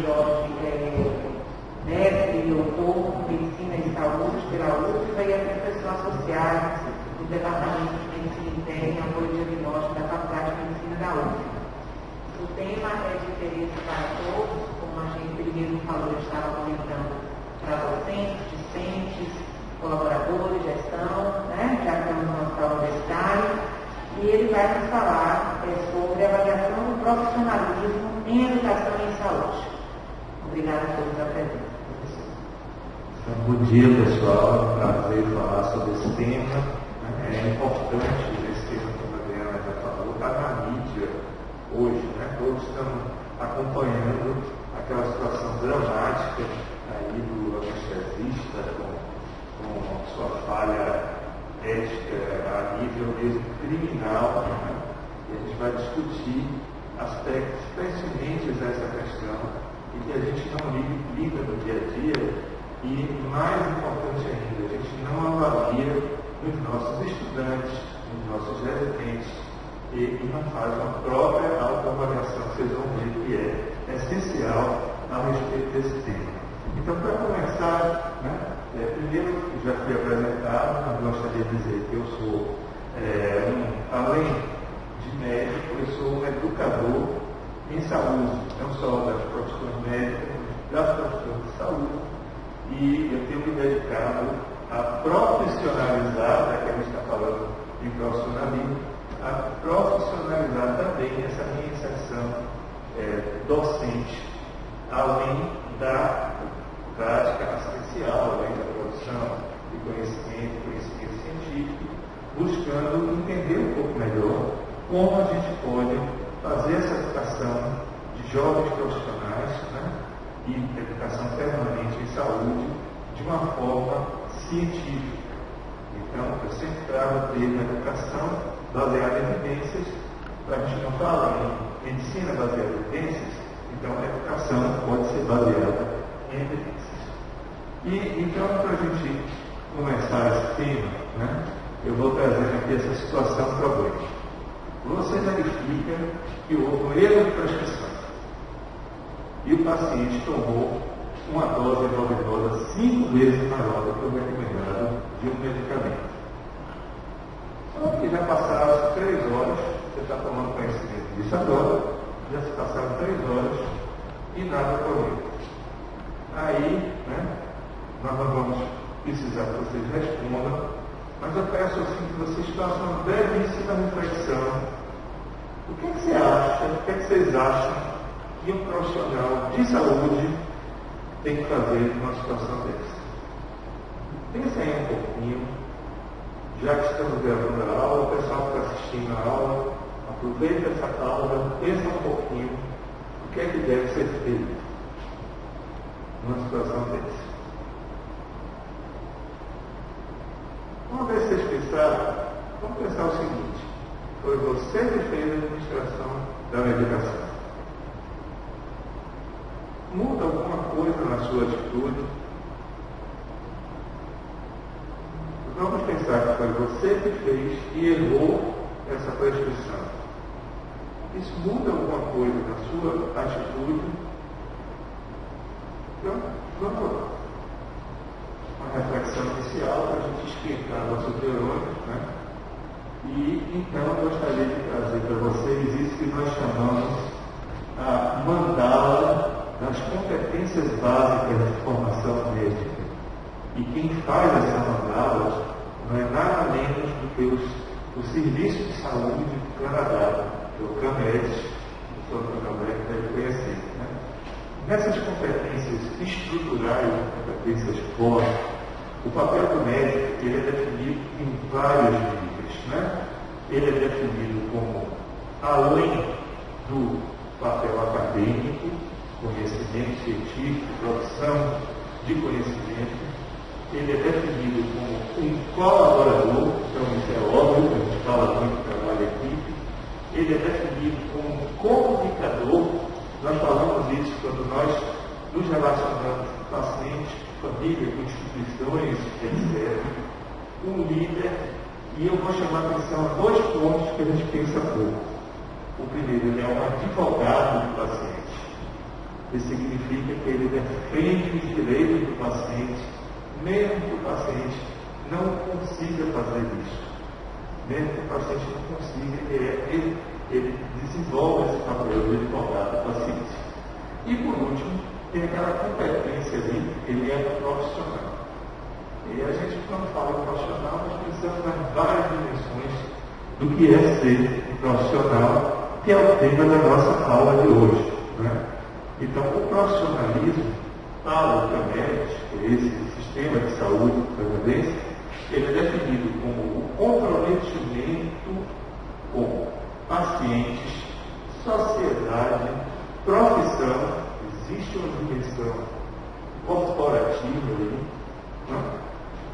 Jorge mestre e doutor em Medicina e Saúde pela UFBA e é professor associado do Departamento de Medicina Interna e Apoio Diagnóstico da Faculdade de Medicina da UFBA. O tema é de interesse para todos, como a gente primeiro falou, eu estava comentando para docentes, discentes, colaboradores, gestão, né, já que estamos no hospital universitário, e ele vai nos falar sobre a avaliação do profissionalismo em educação e em saúde. Obrigada a todos pela presença. Bom dia, pessoal. É um prazer falar sobre esse tema. É importante esse tema, como a Adriana já falou, está na mídia hoje, né? Todos estão acompanhando aquela situação dramática aí do anestesista com sua falha ética a nível mesmo criminal, né? E a gente vai discutir aspectos pertinentes a essa questão e que a gente não lida no dia a dia. E, mais importante ainda, a gente não avalia nos nossos estudantes, nos nossos residentes, e não faz uma própria autoavaliação. Vocês vão ver que é essencial a respeito desse tema. Então, para começar, né, primeiro, já fui apresentado, mas gostaria de dizer que eu sou, além de médico, eu sou um educador em saúde, não só das profissões médicas, mas das profissões de saúde. E eu tenho me dedicado a profissionalizar, já que a gente está falando de profissionalismo, a profissionalizar também essa minha inserção docente, além da prática assistencial, além da produção de conhecimento científico, buscando entender um pouco melhor como a gente pode fazer essa educação de jovens profissionais, né? E educação permanente em saúde de uma forma científica. Então, eu sempre trago o termo educação baseada em evidências, para a gente não falar em medicina baseada em evidências, então a educação pode ser baseada em evidências. E então, para a gente começar esse tema, né, eu vou trazer aqui essa situação problema. Você verifica que houve um erro de prescrição. E o paciente tomou uma dose endovenosa 5 vezes maior do que o recomendado de um medicamento. Só que já passaram 3 horas, você está tomando conhecimento disso agora, já se passaram 3 horas e nada ocorreu. Aí, né, nós não vamos precisar que vocês respondam, mas eu peço assim que vocês façam uma brevíssima reflexão. O que você acha, o que vocês acham que um profissional de saúde tem que fazer numa situação dessa? Pensa aí um pouquinho, já que estamos gravando a aula, o pessoal que está assistindo a aula, aproveita essa aula, pensa um pouquinho o que é que deve ser feito numa situação dessa. Uma vez que vocês pensaram, vamos pensar o seguinte: foi você que fez a administração da medicação. Muda alguma coisa na sua atitude? Vamos pensar que foi você que fez e errou essa prescrição. Isso muda alguma coisa na sua atitude? Então, vamos lá. Uma reflexão inicial para a gente esquentar nossos neurônios, né? E então eu gostaria de trazer para vocês isso que nós chamamos a mandala das competências básicas de formação médica. E quem faz essa mandala não é nada menos do que o Serviço de Saúde do Canadá, que é o CAMED, o Dr. Gabriel deve conhecer. Né? Nessas competências estruturais, competências core, o papel do médico ele é definido em vários níveis. Né? Ele é definido como, além do papel acadêmico, conhecimento científico, produção de conhecimento, ele é definido como um colaborador, então isso é óbvio, a gente fala muito de trabalho em equipe. Ele é definido como um comunicador, nós falamos isso quando nós nos relacionamos com pacientes, família, com instituições, etc. Um líder, e eu vou chamar a atenção a 2 pontos que a gente pensa pouco. O primeiro, ele é um advogado do paciente. Isso significa que ele defende os direitos do paciente, mesmo que o paciente não consiga fazer isso. Mesmo que o paciente não consiga, ele desenvolve esse papel de advogado do paciente. E por último, tem aquela competência ali, ele é profissional. E a gente, quando fala de profissional, nós pensamos nas várias dimensões do que é ser profissional, que é o tema da nossa aula de hoje. Né? Então, o profissionalismo, para o Camedes, esse sistema de saúde canadense, ele é definido como o comprometimento com pacientes, sociedade, profissão, existe uma dimensão corporativa ali, né?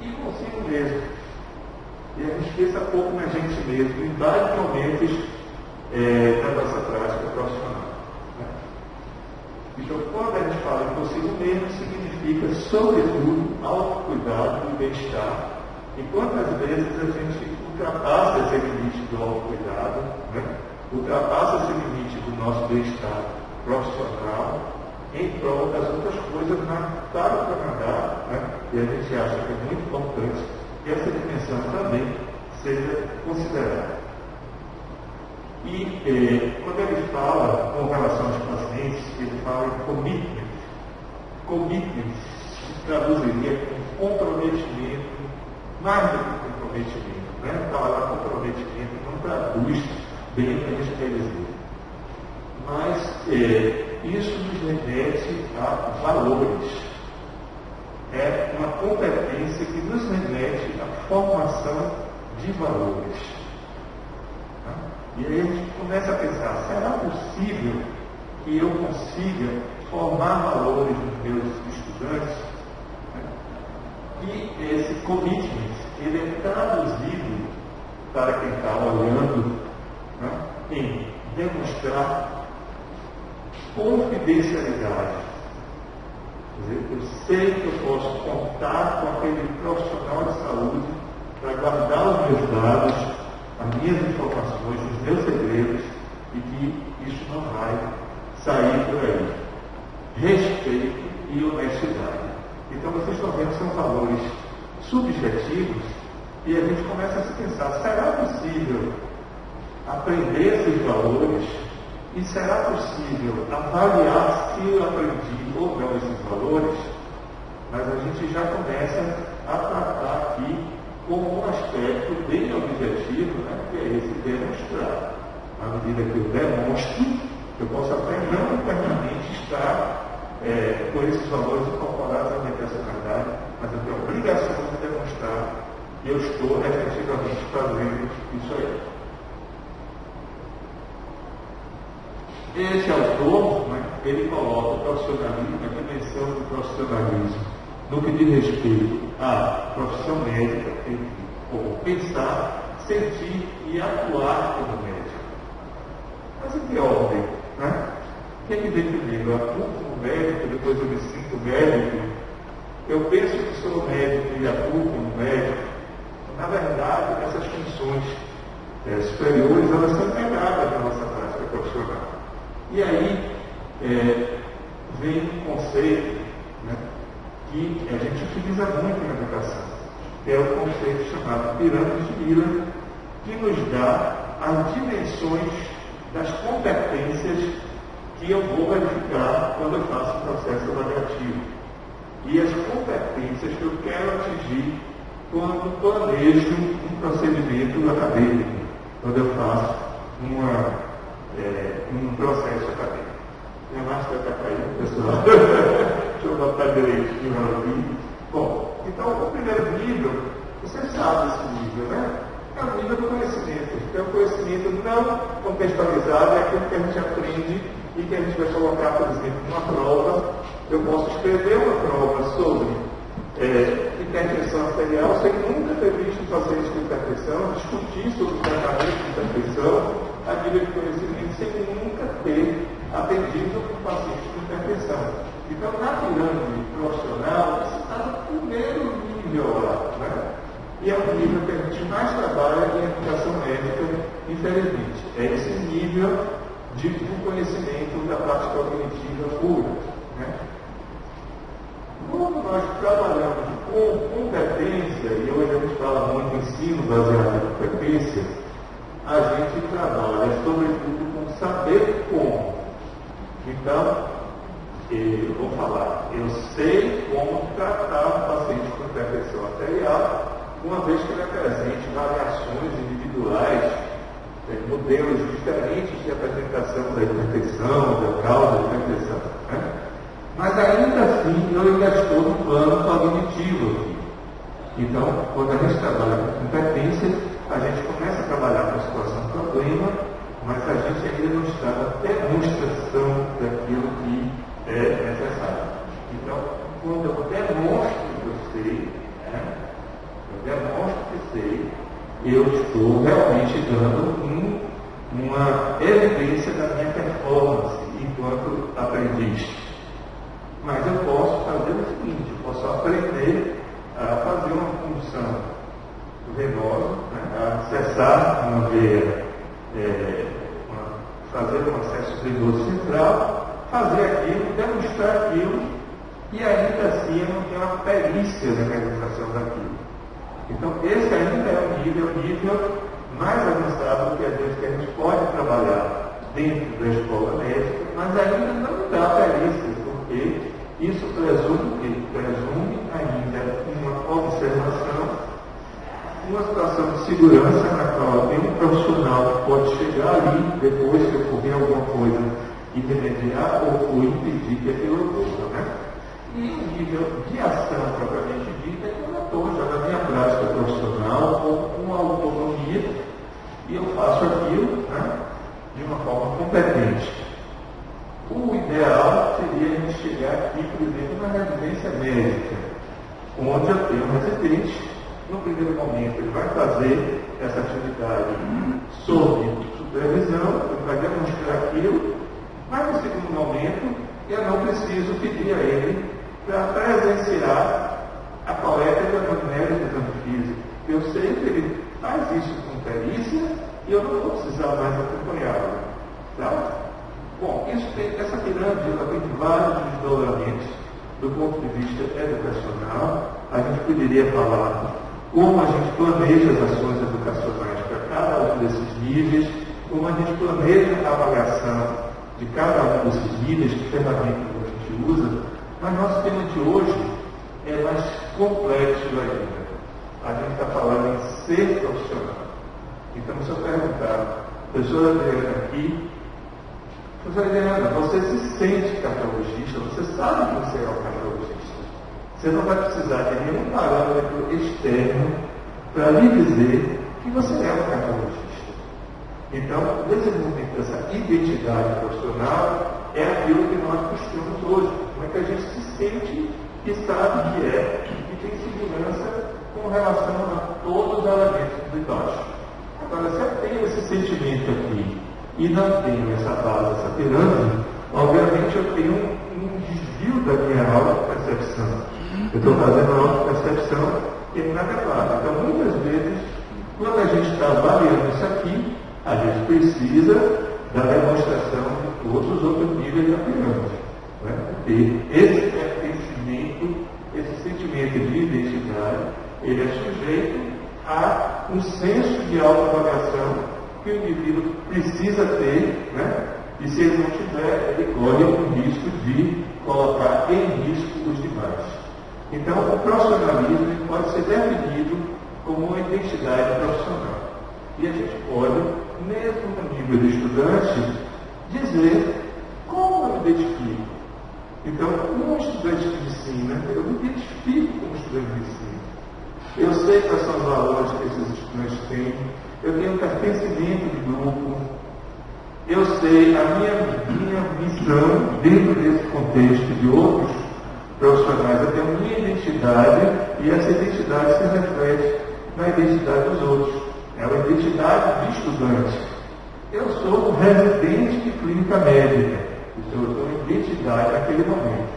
E consigo mesmo. E a gente pensa pouco na gente mesmo, em vários momentos da nossa prática profissional. Né? Então, quando a gente fala em consigo mesmo, significa, sobretudo, autocuidado e bem-estar. E quantas vezes a gente ultrapassa esse limite do autocuidado, né? Ultrapassa esse limite do nosso bem-estar profissional em prol das outras coisas para o Canadá, né? E a gente acha que é muito importante que essa dimensão também seja considerada. E quando ele fala com relação aos pacientes, ele fala em commitment. Commitment se traduziria com comprometimento, mais do que comprometimento. Né? Falar comprometimento não traduz bem o que a gente quer dizer. Mas isso nos remete a valores. É uma competência que nos remete à formação de valores. E aí a gente começa a pensar, será possível que eu consiga formar valores nos meus estudantes? E esse commitment, ele é traduzido para quem está olhando, né, em demonstrar confidencialidade. Quer dizer, eu sei que eu posso contar com aquele profissional de saúde para guardar os meus dados, as minhas informações, os meus segredos, e que isso não vai sair por aí. Respeito e honestidade. Então vocês estão vendo que são valores subjetivos e a gente começa a se pensar, será possível aprender esses valores e será possível avaliar se eu aprendi ou não esses valores? Mas a gente já começa a tratar aqui como um aspecto bem objetivo, né, que é esse demonstrar. À medida que eu demonstro, eu posso até não internamente estar com esses valores incorporados à minha personalidade, mas eu tenho a obrigação de demonstrar que eu estou efetivamente fazendo isso aí. Esse autor, né, ele coloca o profissionalismo, a dimensão do profissionalismo, no que diz respeito à profissão médica, como pensar, sentir e atuar como médico. Mas em que ordem? Né? O que é que vem primeiro? Eu atuo como médico, depois eu me sinto médico, eu penso que sou médico e atuo como médico. Na verdade, essas funções superiores, elas são integradas na nossa prática profissional. E aí vem um conceito, né, que a gente utiliza muito na educação, que é o conceito chamado pirâmide de Miller, que nos dá as dimensões das competências que eu vou verificar quando eu faço o processo avaliativo. E as competências que eu quero atingir quando planejo um procedimento acadêmico, quando eu faço um processo acadêmico. Minha máscara está caindo, pessoal. Deixa eu botar direitinho aqui. Bom, então o primeiro nível, você sabe esse nível, né? É o nível do conhecimento. Então, o conhecimento não contextualizado é aquilo que a gente aprende e que a gente vai colocar, por exemplo, numa prova. Eu posso escrever uma prova sobre hipertensão arterial sem nunca ter visto um paciente com hipertensão, discutir sobre o tratamento de hipertensão a nível de conhecimento sem nunca ter atendido um paciente com hipertensão. Então, na pirâmide profissional, isso está no primeiro nível lá, né? E é o nível que a gente mais trabalha em educação médica, infelizmente. É esse nível do conhecimento da prática cognitiva pura. baseado em competência, a gente trabalha sobretudo com saber como. Então, eu vou falar, eu sei como tratar um paciente com hipertensão arterial, uma vez que ele apresente variações individuais, modelos diferentes de apresentação da hipertensão, da causa da hipertensão. Né? Mas ainda assim, eu ainda estou no plano cognitivo aqui. Então, quando a gente trabalha com competência, a gente começa a trabalhar com a situação problema, mas a gente ainda não está na demonstração daquilo que é necessário. Então, quando eu demonstro que eu sei, né? Eu demonstro que sei, eu estou realmente dando uma evidência da minha performance enquanto aprendiz. Mas eu posso fazer o seguinte, eu posso aprender a fazer uma função venosa, né, a acessar uma veia, fazer um acesso venoso central, fazer aquilo, demonstrar aquilo, e ainda assim eu não tenho uma perícia na realização daquilo. Então, esse ainda é o nível mais avançado que a gente pode trabalhar dentro da escola médica, mas ainda não dá perícia, porque isso presume ainda uma observação, uma situação de segurança na qual tem um profissional que pode chegar ali, depois que ocorrer alguma coisa, intermediar ou impedir que aquilo ocorra, né? E o nível de ação propriamente dita é que eu estou já na minha prática profissional com uma autonomia e eu faço aquilo, né, de uma forma competente. O ideal seria a gente chegar aqui, por exemplo, na residência médica, onde eu tenho um residente. No primeiro momento, ele vai fazer essa atividade sob supervisão, ele vai demonstrar aquilo, mas no segundo momento, eu não preciso pedir a ele para presenciar a coleta de anamnese do exame físico. Eu sei que ele faz isso com perícia e eu não vou precisar mais acompanhá-lo. Tá? Bom, essa pirâmide ela tem vários desdobramentos do ponto de vista educacional. A gente poderia falar como a gente planeja as ações educacionais para cada um desses níveis, como a gente planeja a avaliação de cada um desses níveis, que ferramentas a gente usa, mas nosso tema de hoje é mais complexo ainda. A gente está falando em ser profissional. Então, se eu perguntar, professora Adriana aqui, professora Adriana, você se sente cardiologista, você sabe que você é um cardiologista. Você não vai precisar de nenhum parâmetro externo para lhe dizer que você é um cardiologista. Então, o desenvolvimento dessa identidade profissional é aquilo que nós buscamos hoje. Como é que a gente se sente e sabe que é e tem segurança com relação a todos os elementos de baixo. Agora, se eu tenho esse sentimento aqui e não tenho essa base, essa pirâmide, obviamente eu tenho um desvio da minha autopercepção. Eu estou fazendo uma autopercepção inadequada. Então, muitas vezes, quando a gente está avaliando isso aqui, a gente precisa da demonstração de todos os outros níveis da pirâmide. Né? Porque esse pertencimento, esse sentimento de identidade, ele é sujeito a um senso de autoavaliação que o indivíduo precisa ter, né? E se ele não tiver, ele corre o risco de colocar em risco os demais. Então, o profissionalismo pode ser definido como uma identidade profissional. E a gente pode, mesmo no nível de estudante, dizer como eu me identifico. Então, como estudante de medicina, eu me identifico como estudante de medicina. Eu sei quais são os valores que esses estudantes têm, eu tenho pertencimento de grupo, eu sei a minha missão dentro desse contexto de outros profissionais, eu tenho minha identidade e essa identidade se reflete na identidade dos outros. É uma identidade de estudante. Eu sou um residente de clínica médica, então eu tenho identidade naquele momento.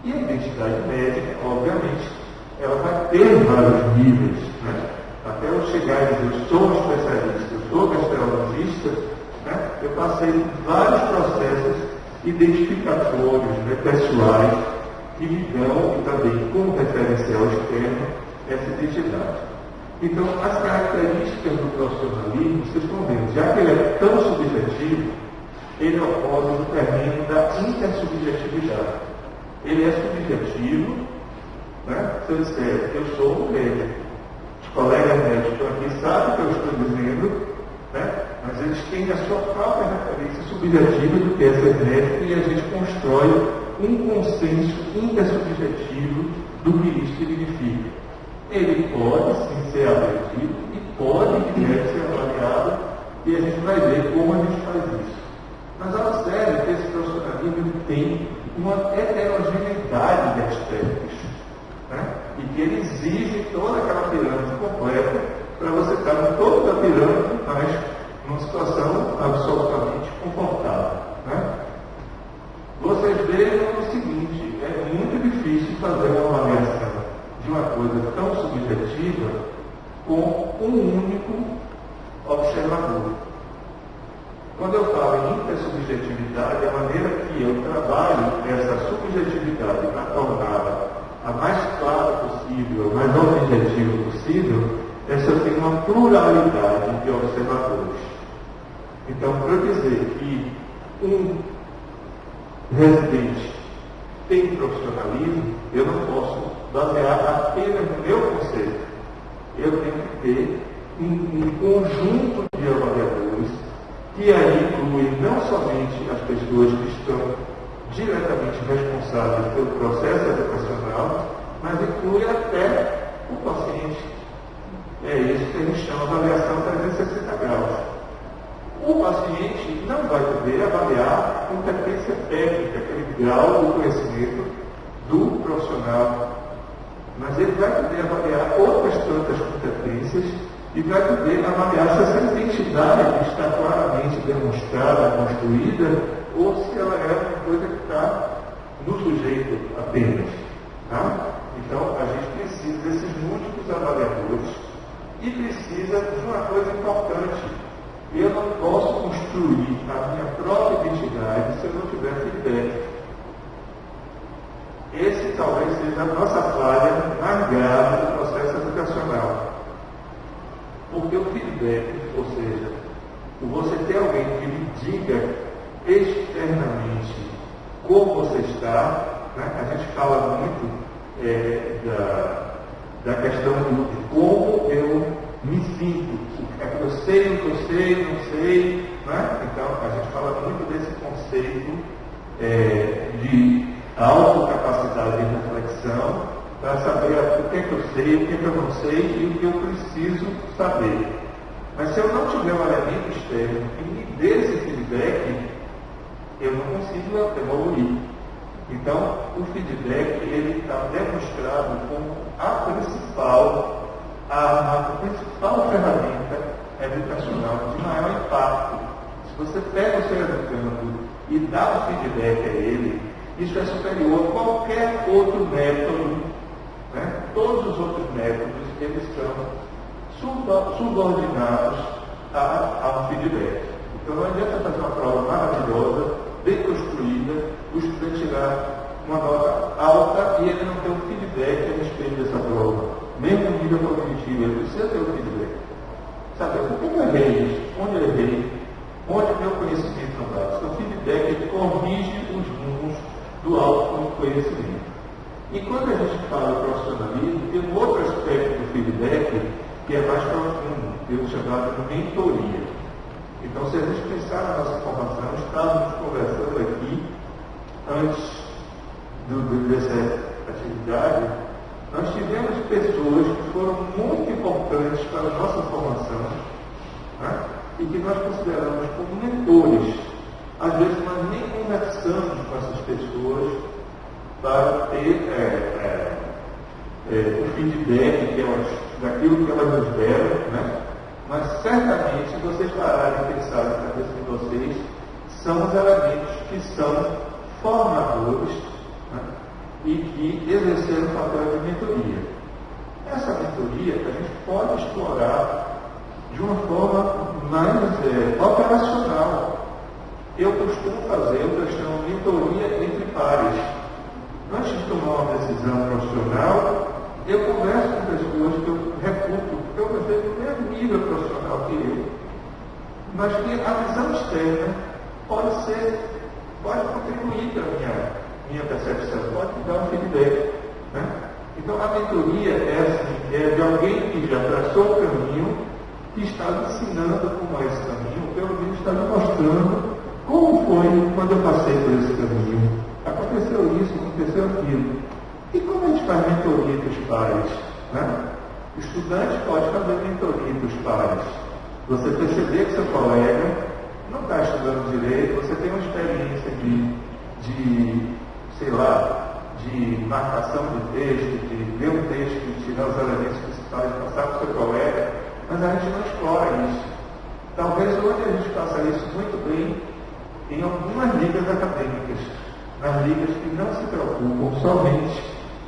E a identidade médica, obviamente, ela vai ter vários níveis, né? Até eu chegar e dizer, eu sou um especialista, eu sou gastrologista, né? Eu passei por vários processos identificatórios, né, pessoais, que me dão, e também como referencial externo, essa identidade. Então, as características do profissionalismo, vocês estão vendo, já que ele é tão subjetivo, ele ocorre no terreno da intersubjetividade. Ele é subjetivo, né? Se eu disser, eu sou um médico, os colegas médicos aqui sabem o que eu estou dizendo, né? Mas eles têm a sua própria referência subjetiva do que é ser médico e a gente constrói um consenso intersubjetivo do que isso significa. Ele pode sim ser aprendido e pode e deve ser avaliado, e a gente vai ver como a gente faz isso. Mas observe que esse profissionalismo tem uma heterogeneidade de aspectos, né? E que ele exige toda aquela pirâmide completa para você estar no topo da pirâmide, mas numa situação absolutamente confortável, né? Vocês vejam o seguinte, é muito difícil fazer uma avaliação de uma coisa tão subjetiva com um único observador. Quando eu falo em intersubjetividade, a maneira que eu trabalho essa subjetividade para torná-la a mais clara possível, a mais objetiva possível, é se eu tenho uma pluralidade de observadores. Então, para eu dizer que um residente tem profissionalismo, eu não posso basear apenas no meu conceito. Eu tenho que ter um conjunto de avaliadores que aí inclui não somente as pessoas que estão diretamente responsáveis pelo processo educacional, mas inclui até o paciente. É isso que a gente chama de avaliação 360 graus. O paciente não vai poder avaliar a competência técnica, aquele grau do conhecimento do profissional, mas ele vai poder avaliar outras tantas competências e vai poder avaliar se essa identidade está claramente demonstrada, construída, ou se ela é uma coisa que está no sujeito apenas. Tá? Então, a gente precisa desses múltiplos avaliadores e precisa de uma coisa importante. Eu não posso construir a minha própria identidade se eu não tiver feedback. Esse talvez seja a nossa falha mais grave do processo educacional. Porque o feedback, ou seja, você ter alguém que lhe diga externamente como você está, né? A gente fala muito da questão de como eu me sinto, eu sei, não sei, né? Então a gente fala muito desse conceito de autocapacidade de reflexão para saber o que é que eu sei, o que é que eu não sei e o que eu preciso saber. Mas se eu não tiver um elemento externo que me dê esse feedback, eu não consigo evoluir. Então, o feedback ele está demonstrado como a principal ferramenta educacional de maior impacto. Se você pega o seu educando e dá um feedback a ele, isso é superior a qualquer outro método, né? Todos os outros métodos eles são subordinados a um feedback. Então não adianta fazer uma prova maravilhosa, bem construída, o estudante tirar uma nota alta e ele não ter um feedback a respeito dessa prova. Mesmo no nível cognitivo, ele precisa ter um feedback. Sabe, por que eu errei isso? Onde eu errei? Onde o meu conhecimento não dá? Então, o feedback ele corrige os rumos do autoconhecimento. E quando a gente fala de profissionalismo, tem um outro aspecto do feedback que é mais profundo, que é o chamado de mentoria. Então, se a gente pensar na nossa formação, estávamos conversando aqui, antes dessa atividade, nós tivemos pessoas que foram muito importantes para a nossa formação, né? E que nós consideramos como mentores. Às vezes nós nem conversamos com essas pessoas para ter o feedback daquilo que elas nos deram, né? Mas certamente, se vocês pararem e pensarem na cabeça de vocês, são os elementos que são formadores, né? E que exerceram o papel de mentoria. Essa mentoria a gente pode explorar de uma forma mais operacional. Eu costumo fazer o que eu chamo de mentoria entre pares. Antes de tomar uma decisão profissional, eu converso com pessoas que eu reputo, porque eu mas que a visão externa pode contribuir para a minha percepção, pode me dar um feedback. Né? Então a mentoria é de alguém que já traçou o caminho, que está me ensinando como é esse caminho, ou pelo menos está me mostrando como foi quando eu passei por esse caminho. Aconteceu isso, aconteceu aquilo. E como a gente faz mentoria dos pares? Né? O estudante pode fazer mentoria dos pares. Você perceber que seu colega não está estudando direito, você tem uma experiência de marcação de texto, de ler um texto, de tirar os elementos principais e passar para o seu colega, mas a gente não explora isso. Talvez hoje a gente faça isso muito bem em algumas ligas acadêmicas, nas ligas que não se preocupam somente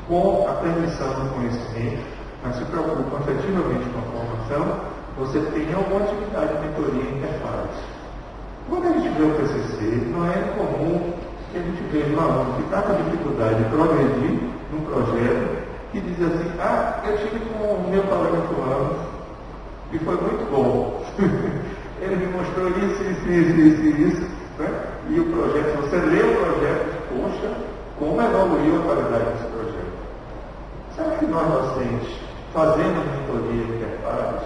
com a transmissão do conhecimento, mas se preocupam efetivamente com a formação. Você tem alguma atividade de mentoria interpares. Quando a gente vê o PCC, não é incomum que a gente veja um aluno que está com dificuldade de progredir num projeto, que diz assim: eu tive com o meu colega fulano e foi muito bom. Ele me mostrou isso, né? E o projeto, você lê o projeto, poxa, como evoluiu a qualidade desse projeto. Será que nós docentes, fazendo mentoria interpares,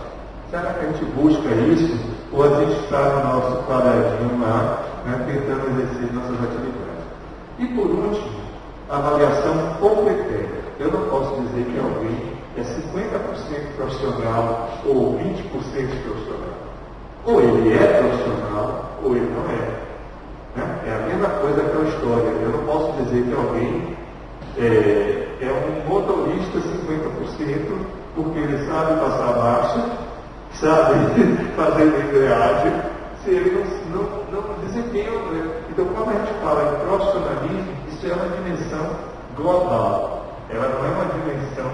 será que a gente busca isso? Ou a gente está no nosso quadradinho lá, né, tentando exercer nossas atividades? E por último, avaliação por critério. Eu não posso dizer que alguém é 50% profissional ou 20% profissional. Ou ele é profissional, ou ele não é. Né? É a mesma coisa que a história. Eu não posso dizer que alguém é um motorista 50%, porque ele sabe passar a marcha, sabe fazer embreagem, se ele não desempenha. Então, quando a gente fala em profissionalismo, isso é uma dimensão global. Ela não é uma dimensão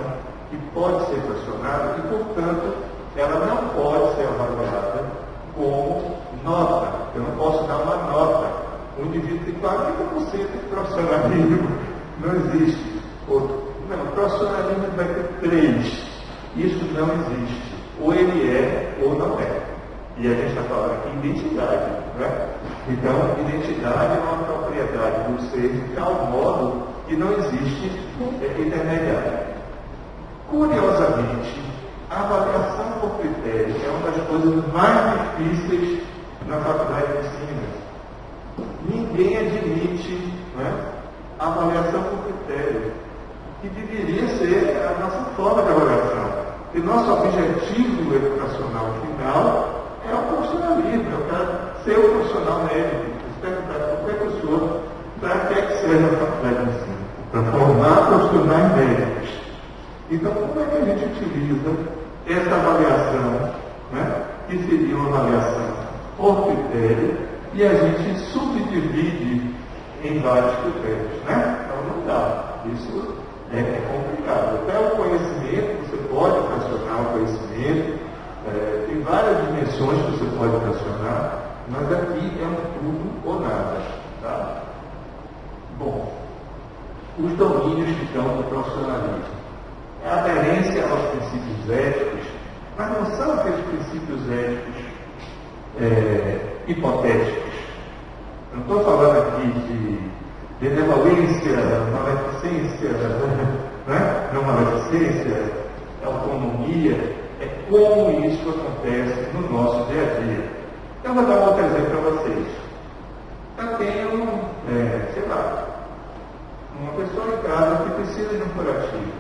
que pode ser questionada e, portanto, ela não pode ser avaliada como nota. Eu não posso dar uma nota. Um indivíduo tem 40% de profissionalismo. Não existe. Não, profissionalismo vai ter 3. Isso não existe. Ou ele é ou não é. E a gente está falando aqui de identidade. Né? Então, identidade é uma propriedade do ser de tal modo que não existe intermediário. Curiosamente, a avaliação por critério é uma das coisas mais difíceis na faculdade de ensino. Ninguém admite, né, a avaliação por critério, que deveria ser a nossa forma de avaliação. E nosso objetivo educacional final é o profissionalismo. Eu quero ser o profissional médico. Você perguntar para qualquer pessoa para que serve a faculdade de ensino? Para formar profissionais médicos. Então, como é que a gente utiliza essa avaliação, né, que seria uma avaliação por critério, e a gente subdivide em vários critérios? Né? Então, não dá. Isso é complicado. Até o conhecimento, você pode fracionar o conhecimento, tem várias dimensões que você pode fracionar, mas aqui é um tudo ou nada. Tá? Bom, os domínios que estão no profissionalismo. É a aderência aos princípios éticos, mas não são aqueles princípios éticos hipotéticos. Não estou falando aqui de benevolência, maleficência, né? Não maleficência, autonomia, é como isso acontece no nosso dia a dia. Eu vou dar um outro exemplo para vocês. Eu tenho, uma pessoa em casa que precisa de um curativo.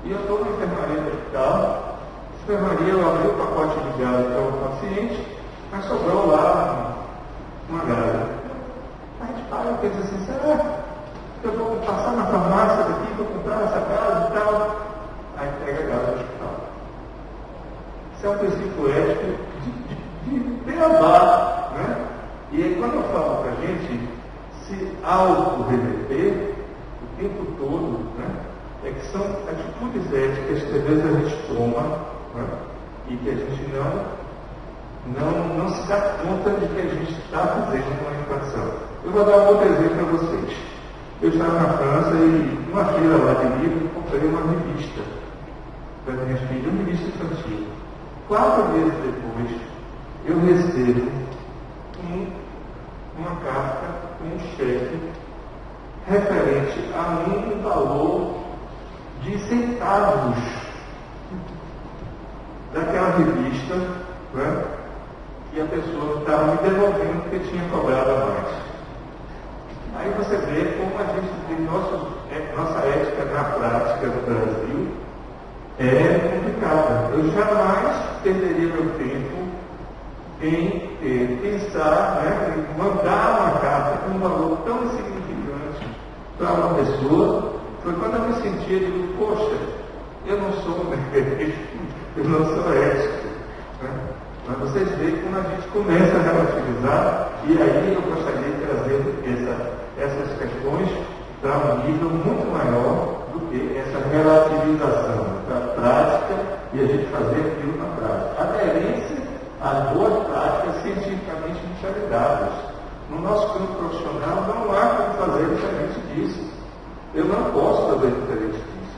E eu estou na enfermaria do hospital. A enfermaria, eu abri o pacote de gás para o paciente, mas sobrou lá uma gás. A gente para e pensa assim: será que eu vou passar na farmácia daqui, vou comprar essa gás e tal? Aí pega a gás do hospital. Isso é um princípio ético de beabá, né? E aí, quando eu falo para a gente se auto-reverter o tempo todo, né, é que são atitudes éticas que às vezes a gente toma, né, e que a gente não se dá conta de que a gente está fazendo uma infração. Eu vou dar um outro exemplo para vocês. Eu estava na França e, numa feira lá de livro, comprei uma revista para minhas filhas, uma revista infantil. 4 meses depois, eu recebo referente a um valor de centavos daquela revista, né? E a pessoa estava me devolvendo porque tinha cobrado a mais. Aí você vê como a gente tem nossa ética na prática do Brasil é complicada. Eu jamais perderia meu tempo em pensar, né, em mandar uma carta com um valor tão insignificante para uma pessoa. Foi quando eu me sentia, digo, poxa, eu não sou eu não sou ético. Né? Mas vocês veem como a gente começa a relativizar, e aí eu gostaria de trazer essas questões para um nível muito maior do que essa relativização da prática e a gente fazer aquilo na prática. Aderência às boas práticas cientificamente validadas. No nosso campo profissional não há como fazer diferente disso. Eu não posso fazer diferente disso.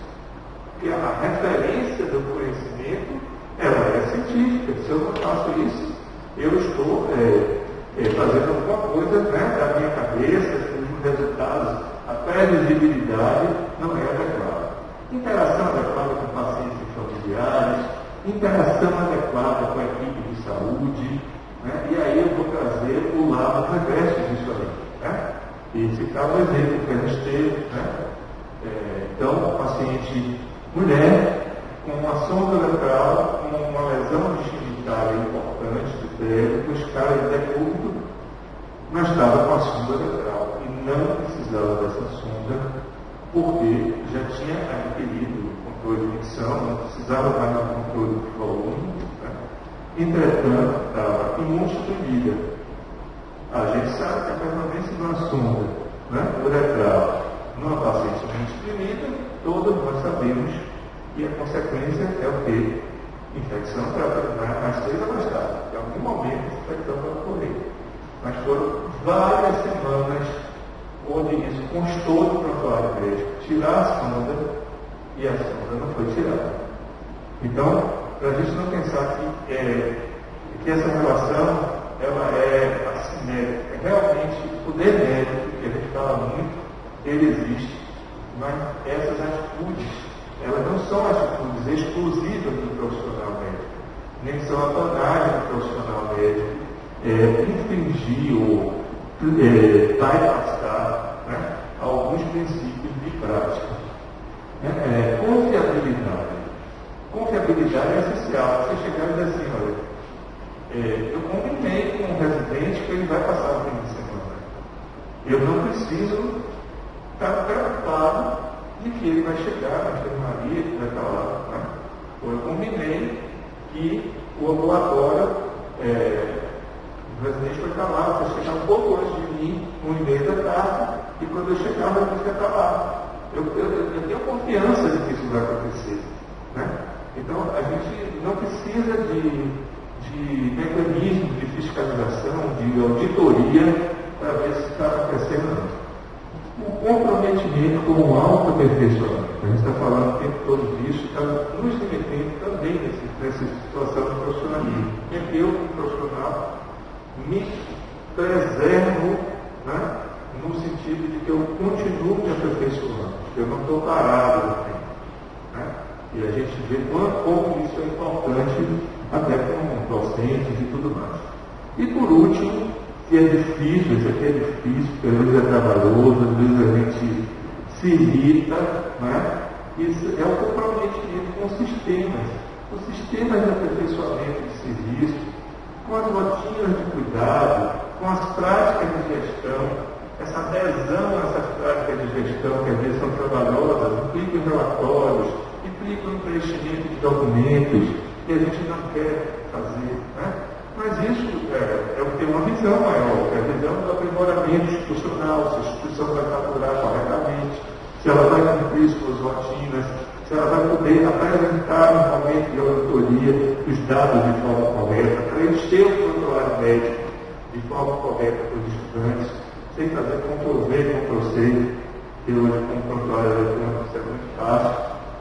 Porque a referência do conhecimento, ela é científica. Se eu não faço isso, eu estou fazendo alguma coisa, né, da minha cabeça, os resultados, a previsibilidade não é adequada. Interação adequada com pacientes e familiares, interação adequada com a equipe de saúde, né? E aí eu vou trazer o lado reverso disso aí. Né? E citar um exemplo que a gente teve, né? Então, paciente mulher com uma sonda letral, com uma lesão genitália importante do cérebro, com escala de decúbito, mas estava com a sonda letral e não precisava dessa sonda porque já tinha adquirido o controle de micção, não precisava mais do controle de volume, né? Entretanto, estava imunossuprimida. A gente sabe que a permanência de uma sonda, né, uretral numa paciente imunossuprimida, todos nós sabemos que a consequência é o quê? Infecção para mais cedo ou mais tarde. Em algum momento a infecção vai ocorrer. Mas foram várias semanas onde isso constou no prontuário médico, tirar a sonda, e a sonda não foi tirada. Então, para a gente não pensar que essa relação ela é assimétrica. Realmente, o poder médico, que a gente fala muito, ele existe, mas essas atitudes, elas não são atitudes exclusivas do profissional médico, nem são apanagem do profissional médico, infringir ou bypassar, né, alguns princípios de prática. Confiabilidade. Confiabilidade é essencial. Você chegar e dizer assim, olha, eu combinei com um residente que ele vai passar o fim de semana. Eu não preciso estar preocupado de que ele vai chegar na enfermaria, que vai estar lá. Né? Ou eu combinei que o ambulatório, o residente vai estar lá, vai chegar um pouco antes de mim, 1h30 da tarde, e quando eu chegar, o residente vai estar lá. Eu tenho confiança de que isso vai acontecer. Né? Então, a gente não precisa de mecanismos de fiscalização, de auditoria, para ver se está acontecendo ou não. O comprometimento com o autoaperfeiçoamento. A gente está falando o tempo todo disso, está nos remetendo também nessa situação do profissionalismo. Eu, como profissional, me preservo, né, no sentido de que eu continuo me aperfeiçoando, que eu não estou parado no tempo. Né? E a gente vê como isso é importante até como docentes e tudo mais. E por último, que é difícil, isso aqui é difícil, porque às vezes é trabalhoso, às vezes a gente se irrita, né? Isso é o comprometimento com os sistemas de aperfeiçoamento de serviço, com as rotinas de cuidado, com as práticas de gestão, essa adesão a essas práticas de gestão que às vezes são trabalhosas, implicam em relatórios, implicam em preenchimento de documentos que a gente não quer fazer, né? Mas isso tem uma visão maior, que é a visão do aprimoramento institucional, se a instituição vai faturar corretamente, se ela vai cumprir suas rotinas, se ela vai poder apresentar no momento de auditoria os dados de forma correta, preencher o prontuário médico de forma correta para os estudantes, sem fazer Ctrl-V, Ctrl-C, que hoje com o prontuário eletrônico isso é muito fácil.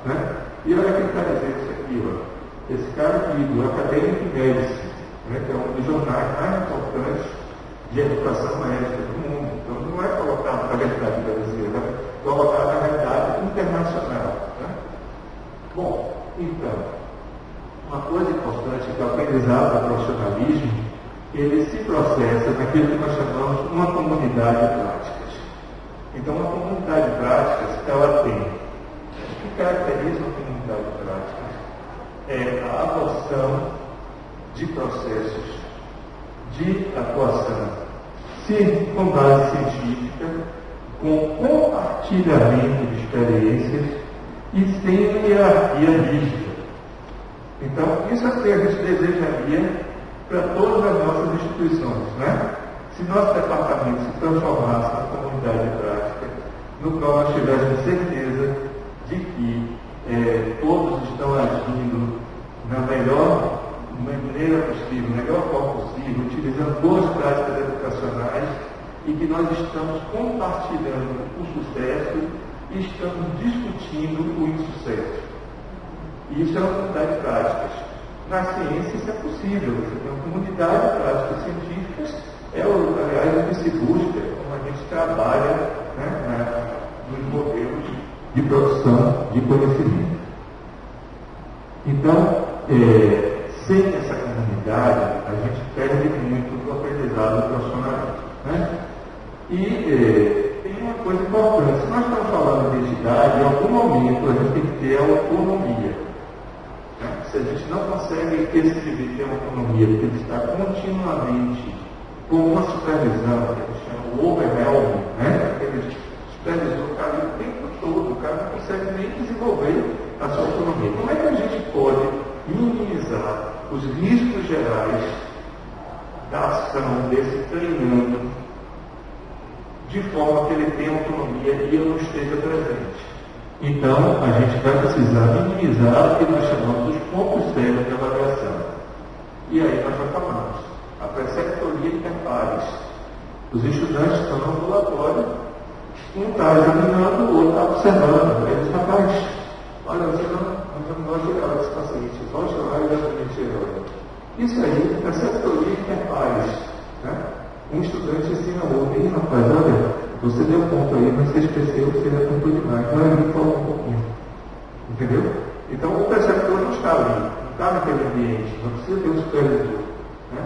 Né? E olha quem está dizendo isso aqui, ó. Esse cara aqui, do Academic Medicine, né, que é um dos jornais mais importantes de educação médica do mundo. Então não é colocado para a verdade brasileira, aprendizado do profissionalismo, ele se processa naquilo que nós chamamos de uma comunidade de práticas. Então, uma comunidade de práticas, ela tem, o que caracteriza uma comunidade de práticas é a adoção de processos de atuação com base científica, com compartilhamento de experiências e sem hierarquia rígida. Então, isso é o que a gente desejaria para todas as nossas instituições, né? Se nosso departamento se transformasse na comunidade de prática, no qual nós tivéssemos certeza de que todos estão agindo na melhor maneira possível, melhor forma possível, utilizando boas práticas educacionais e que nós estamos compartilhando o sucesso e estamos discutindo o insucesso. E isso é uma comunidade de práticas. Na ciência isso é possível, você tem uma comunidade de práticas científicas, aliás, o que se busca, como a gente trabalha, né, nos modelos de produção de conhecimento. Então, sem essa comunidade, a gente perde muito do aprendizado do profissionalismo. Né? E tem uma coisa importante, se nós estamos falando de identidade, em algum momento a gente tem que ter a autonomia. Né? Se a gente não consegue escrever ter uma autonomia, porque ele está continuamente com uma supervisão, que a gente chama o overwhelming, né? Aquele supervisor que está ali o tempo todo, o cara não consegue nem desenvolver a sua autonomia. Como é que a gente pode minimizar os riscos gerais da ação desse treinando de forma que ele tenha autonomia e eu não esteja presente? Então, a gente vai precisar minimizar o que nós chamamos dos pontos cegos de avaliação. E aí nós já falamos. A preceptoria interpares. Os estudantes estão no ambulatório, um está examinando, o outro está observando. Aí eles rapaz, olha, você não vai tirar desse paciente, vai chorar exatamente agora. Isso aí, preceptoria interpares. Né? Um estudante ensina o outro, e rapaz, olha, você deu ponto aí, mas você esqueceu que você apontou demais. Vai ali, fala um pouquinho. Entendeu? Então o preceptor não está ali, não está naquele ambiente, não precisa ter um supervisor. Né?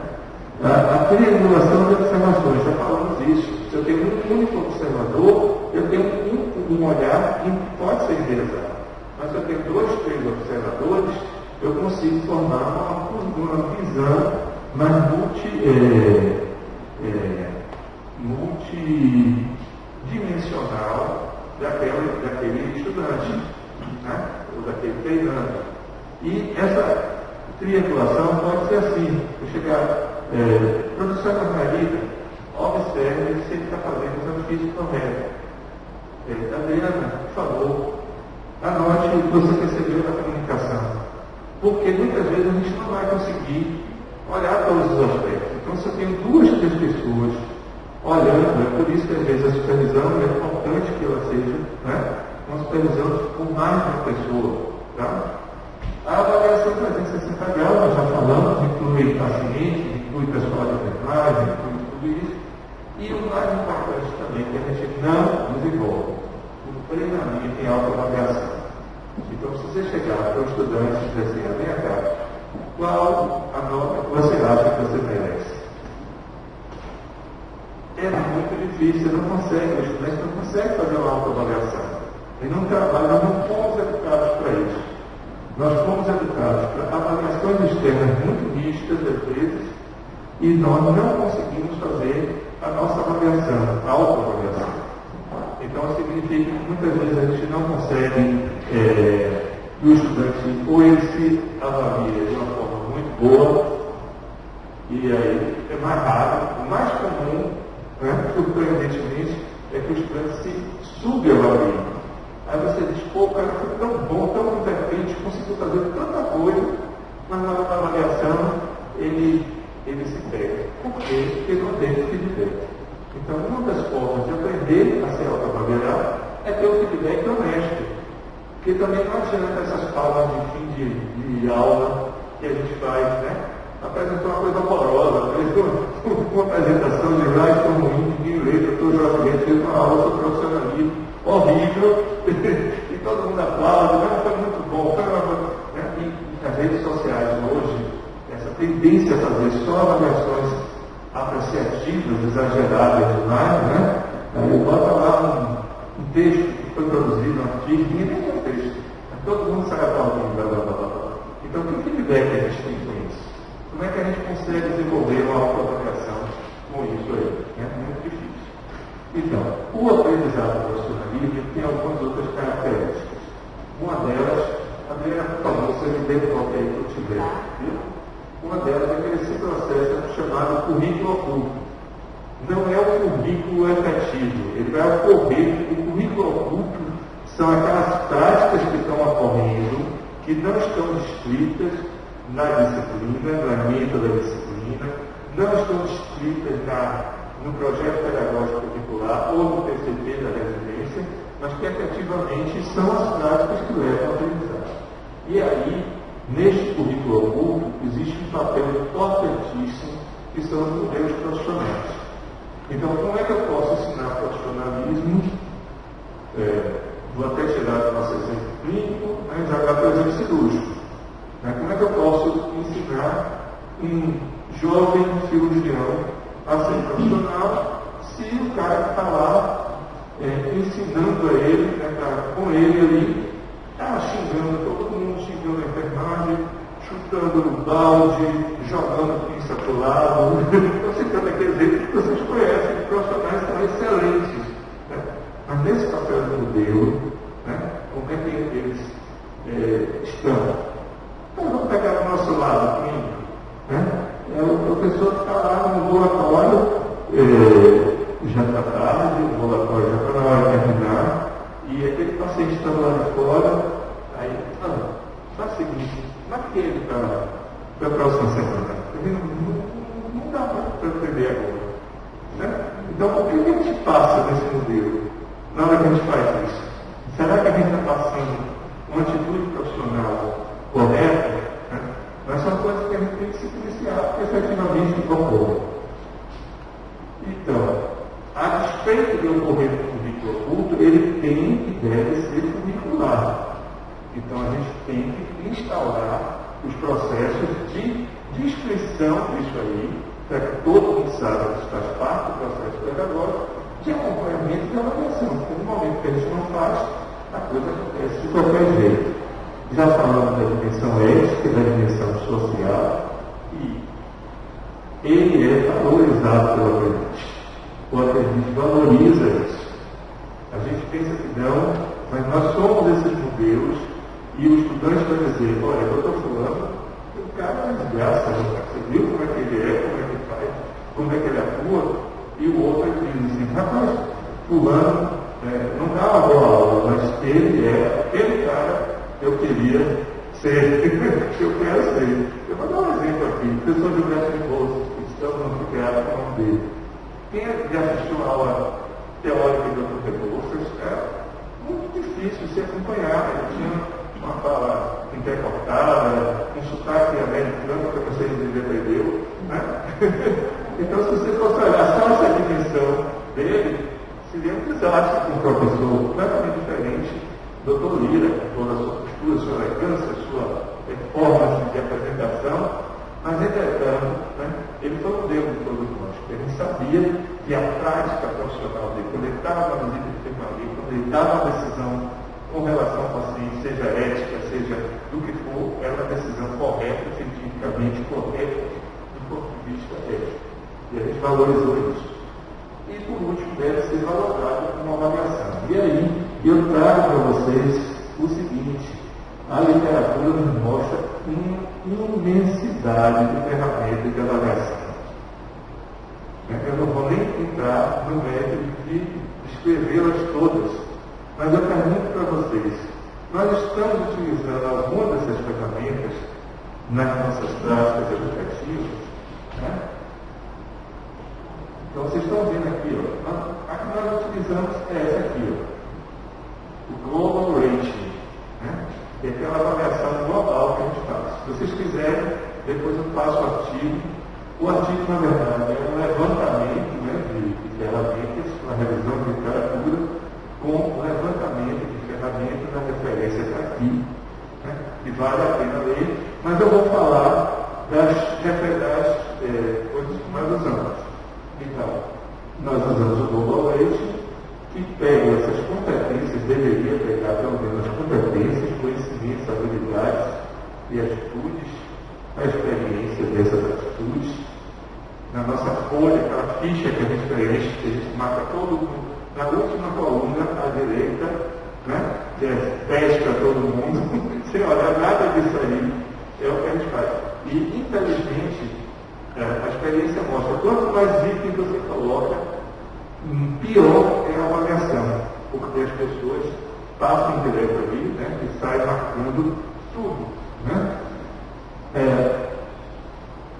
A triangulação de observações, já falamos isso. Se eu tenho um único observador, eu tenho um olhar que pode ser enviesado. Mas se eu tenho 2, 3 observadores, eu consigo formar uma visão mais multidimensional daquele estudante, né? Ou daquele treinando. E essa triangulação pode ser assim. Eu chegar, professora Margarida, observe se ele está fazendo o exame físico correto. Adriana, por favor, anote o que você percebeu na comunicação. Porque muitas vezes a gente não vai conseguir olhar todos os aspectos. Então, se eu tenho 2, 3 pessoas olhando, é por isso que às vezes a supervisão é importante que ela seja, né, uma supervisão com mais de uma pessoa. Tá? A avaliação 360 graus, nós já falamos, inclui pacientes, inclui pessoal de enfermagem, inclui tudo isso. E o mais importante também, que a gente não desenvolve, o treinamento em autoavaliação. Então, se você chegar para o estudante e dizer assim, vem cá, qual a nota que você acha que você merece? É muito difícil, o estudante não consegue fazer uma autoavaliação. Ele não trabalha, nós não fomos educados para isso. Nós fomos educados para avaliações externas muito rígidas, às vezes, e nós não conseguimos fazer a nossa avaliação, a autoavaliação. Então, significa que muitas vezes a gente não consegue, que o estudante, ou ele se avalia de uma forma muito boa, e aí é mais raro, o mais comum, né, surpreendentemente, é que o estudante se subavalie. Aí você diz, pô, o cara foi tão bom, tão competente, conseguiu fazer tanta coisa, mas na hora da avaliação ele se perde. Por quê? Porque não tem feedback. Então, uma das formas de aprender a se autoavaliar é ter um feedback honesto. Porque também não adianta essas palavras de fim de aula que a gente faz, né? Apresentou uma coisa horrorosa, uma apresentação de slides tão ruim, ninguém lê, doutor Jorge fez uma aula sobre profissionalismo horrível, e todo mundo aplaude, não, foi muito bom, foi uma... Né? E as redes sociais hoje, essa tendência a fazer só avaliações apreciativas, exageradas demais, né? Aí bota lá um texto que foi produzido, um artigo, ninguém tem texto. Todo mundo sai aplaudindo, blá, blá, blá, blá. Então, que feedback a gente tem com isso? Como é que a gente consegue desenvolver uma autoavaliação com isso aí? É muito difícil. Então, o aprendizado do profissionalismo tem algumas outras características. Uma delas, Adriana, por favor, você me dê qual que aí que eu tiver. Viu? Uma delas é esse processo chamado currículo oculto. Não é o currículo efetivo, ele vai ocorrer. O currículo oculto são aquelas práticas que estão ocorrendo, que não estão descritas na disciplina, no ambiente da disciplina, não estão descritas no projeto pedagógico particular ou no PCP da residência, mas que efetivamente são as práticas que levam à aprendizagem. E aí, neste currículo oculto, existe um papel importantíssimo que são os modelos profissionais. Então, como é que eu posso ensinar profissionalismo? Vou até tirar do nosso exemplo clínico, né, já para o exemplo cirúrgico. Como é que eu posso ensinar um jovem cirurgião a ser profissional se o cara que está lá ensinando a ele, com ele ali, está xingando todo mundo, xingando a enfermagem, chutando no balde, jogando pinça para o lado. Estou citando aqui exemplos que vocês conhecem, de profissionais que são excelentes. Né? Mas nesse papel de modelo, como é que eles estão? Então, vamos pegar o nosso lado clínico. É o professor que está lá no ambulatório, já está tarde, o ambulatório já está na hora de terminar, e aquele paciente está lá de fora, aí, faz o seguinte, marque ele para a próxima semana. Não dá para entender agora. Né? Então, o que a gente passa nesse modelo na hora que a gente faz isso? Será que a gente está passando uma atitude profissional correta? Né? Mas são coisas que a gente tem que se policiar, porque efetivamente ocorrem. Então, a despeito de ocorrer no currículo oculto, ele tem e deve ser curricular. Então, a gente tem que instaurar os processos de descrição disso aí, para que todo mundo saiba que isso faz parte do processo pedagógico, de acompanhamento e de avaliação. Porque no momento que a gente não faz, a coisa acontece de qualquer jeito. Já falamos da dimensão ética, da dimensão social, e ele é valorizado pelo aprendiz. O aprendiz valoriza isso. A gente pensa que não, mas nós somos esses modelos, e o estudante vai dizer, olha, eu estou falando, o cara é desgraça, você viu como é que ele é, como é que ele faz, como é que ele atua, e o outro diz assim, rapaz, fulano não dá uma boa aula, mas ele é aquele cara que eu queria ser, que eu quero ser. Eu vou dar um exemplo aqui, o professor de Humberto de Bolsa, que estamos no criado com o nome dele. Quem já assistiu a aula teórica do Dr. Rebouças, muito difícil se acompanhar, ele tinha uma fala intercortada, um sotaque americano que você aprendeu, né? Então, se você fosse olhar só essa dimensão dele, seria um desastre para um professor completamente diferente do Dr. Lira, com toda a sua postura, sua elegância, sua performance de apresentação, mas, entretanto, ele foi um modelo de todos nós. Ele sabia que a prática profissional dele, quando ele estava na visita de enfermaria, quando ele dava uma decisão com relação ao paciente, seja ética, seja do que for, era uma decisão correta, cientificamente correta, do ponto de vista ético. E a gente valorizou isso. E, por último, deve ser valorizado como uma avaliação. E aí, eu trago para vocês o seguinte: a literatura nos mostra uma imensidade de ferramentas de avaliação. Eu não vou nem entrar no método de escrevê-las todas, mas eu pergunto para vocês: nós estamos utilizando alguma dessas ferramentas nas nossas práticas educativas? Então, vocês estão vendo aqui, a que nós utilizamos é essa aqui, o Global Rating, que é aquela avaliação global que a gente faz. Se vocês quiserem, depois eu faço o artigo. O artigo, na verdade, é um levantamento de ferramentas, uma revisão de literatura, com o levantamento de ferramentas, a referência está aqui, que vale a pena ler, mas eu vou falar das coisas que nós usamos. Então, nós usamos o Global Rating, que pega essas competências, deveria pegar pelo menos as competências, conhecimentos, habilidades e atitudes, a experiência dessas atitudes. Na nossa folha, aquela ficha que a gente preenche, que a gente marca todo mundo, na última coluna à direita, né? Que é 10 para todo mundo, sem olhar nada disso aí, é o que a gente faz. E, infelizmente, a experiência mostra, quanto mais itens você coloca, pior é a avaliação, porque as pessoas passam direto ali, né? E saem marcando tudo, né?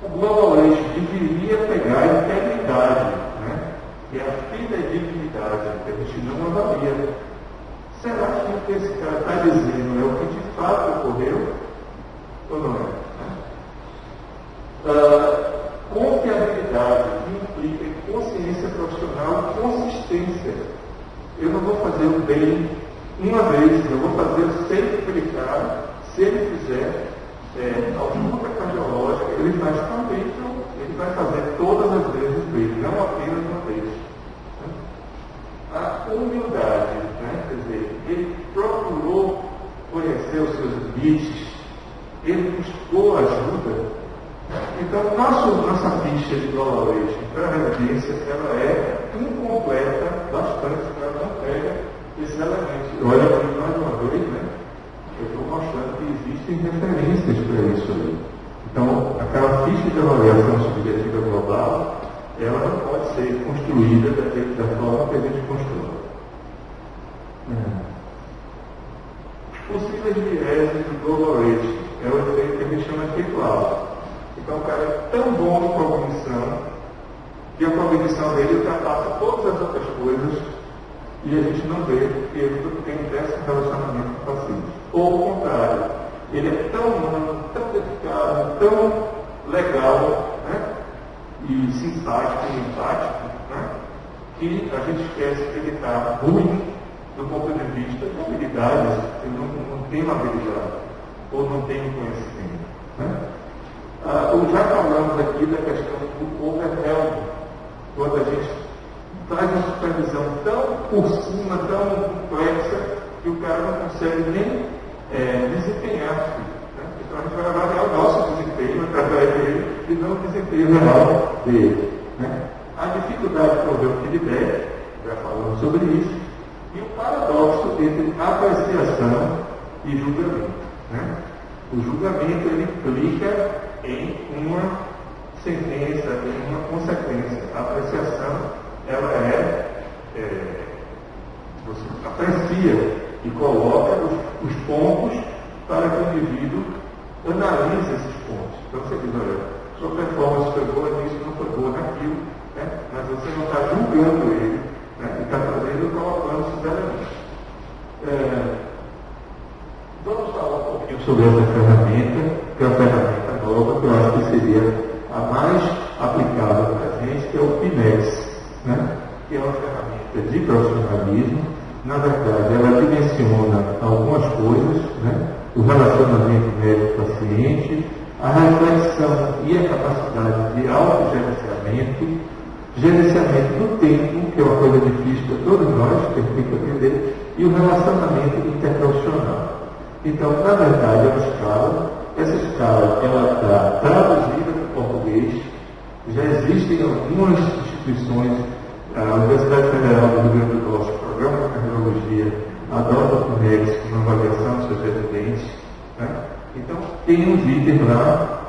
O Global Rating deveria pegar a integridade, né? Que é a fidedignidade, que a gente não avalia. Será que o que esse cara está dizendo é o que de fato ocorreu? Ou não é? Confiabilidade, que implica em consciência profissional e consistência. Eu não vou fazer o bem uma vez, eu vou fazer sempre aquele cara, se ele fizer autoescuta cardiológica, ele faz também, ele vai fazer todas as vezes bem, não apenas uma vez. A humildade, né? Quer dizer, ele procurou conhecer os seus limites, ele buscou ajuda. Então, nossa ficha de Global Rating para a residência, ela é incompleta bastante, ela não pega esses elementos. Olha aqui mais uma vez, né? Eu estou mostrando que existem referências para isso aí. Então, aquela ficha de avaliação subjetiva global, ela não pode ser construída da forma que a gente constrói. Possíveis vieses do Global Rating é o efeito que a gente chama de efeito. Então, o cara é tão bom em cognição que a cognição dele ultrapassa todas as outras coisas e a gente não vê que ele tem um péssimo relacionamento com o paciente. Ou o contrário, ele é tão humano, tão dedicado, tão legal, né? E simpático e empático, né? Que a gente esquece que ele está ruim do ponto de vista de habilidades, ele não tem uma habilidade, ou não tem um conhecimento. Né? Já falamos aqui da questão do overwhelm, quando a gente faz uma supervisão tão por cima, tão complexa, que o cara não consegue nem desempenhar. Né? Então a gente vai avaliar o nosso desempenho através dele e não o desempenho real dele. Né? A dificuldade de prover o feedback, já falamos sobre isso, e o paradoxo entre apreciação e julgamento. Né? O julgamento ele implica em uma sentença, em uma consequência. A apreciação, ela você aprecia e coloca os pontos para que o indivíduo analise esses pontos. Então você diz, olha, sua performance foi boa nisso, não foi boa naquilo, né? Mas você não está julgando ele, né? E está fazendo, colocando esses elementos. Vamos falar um pouquinho sobre essa ferramenta, que é uma ferramenta nova, que eu acho que seria a mais aplicável para a gente, que é o PINEX, né? Que é uma ferramenta de profissionalismo. Na verdade, ela dimensiona algumas coisas, né? O relacionamento médico-paciente, a reflexão e a capacidade de autogerenciamento, gerenciamento do tempo, que é uma coisa difícil para todos nós, que tem que aprender, e o relacionamento interprofissional. Então, na verdade, é uma escala. Essa escala ela está traduzida para o português. Já existem algumas instituições, a Universidade Federal do Rio Grande do Norte, o Programa de Cardiologia, adota o PINEX como avaliação dos seus residentes. Né? Então, tem uns itens lá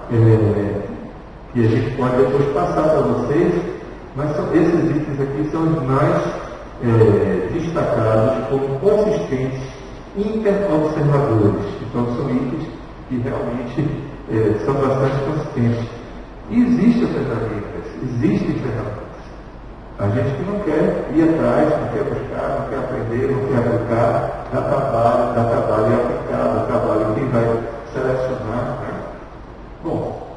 que a gente pode depois passar para vocês, mas esses itens aqui são os mais destacados como consistentes interobservadores. Então, são itens que realmente são bastante consistentes. E existem ferramentas. A gente que não quer ir atrás, não quer buscar, não quer aprender, não quer aplicar, dá trabalho e aplicar, dá trabalho quem vai selecionar. Né? Bom,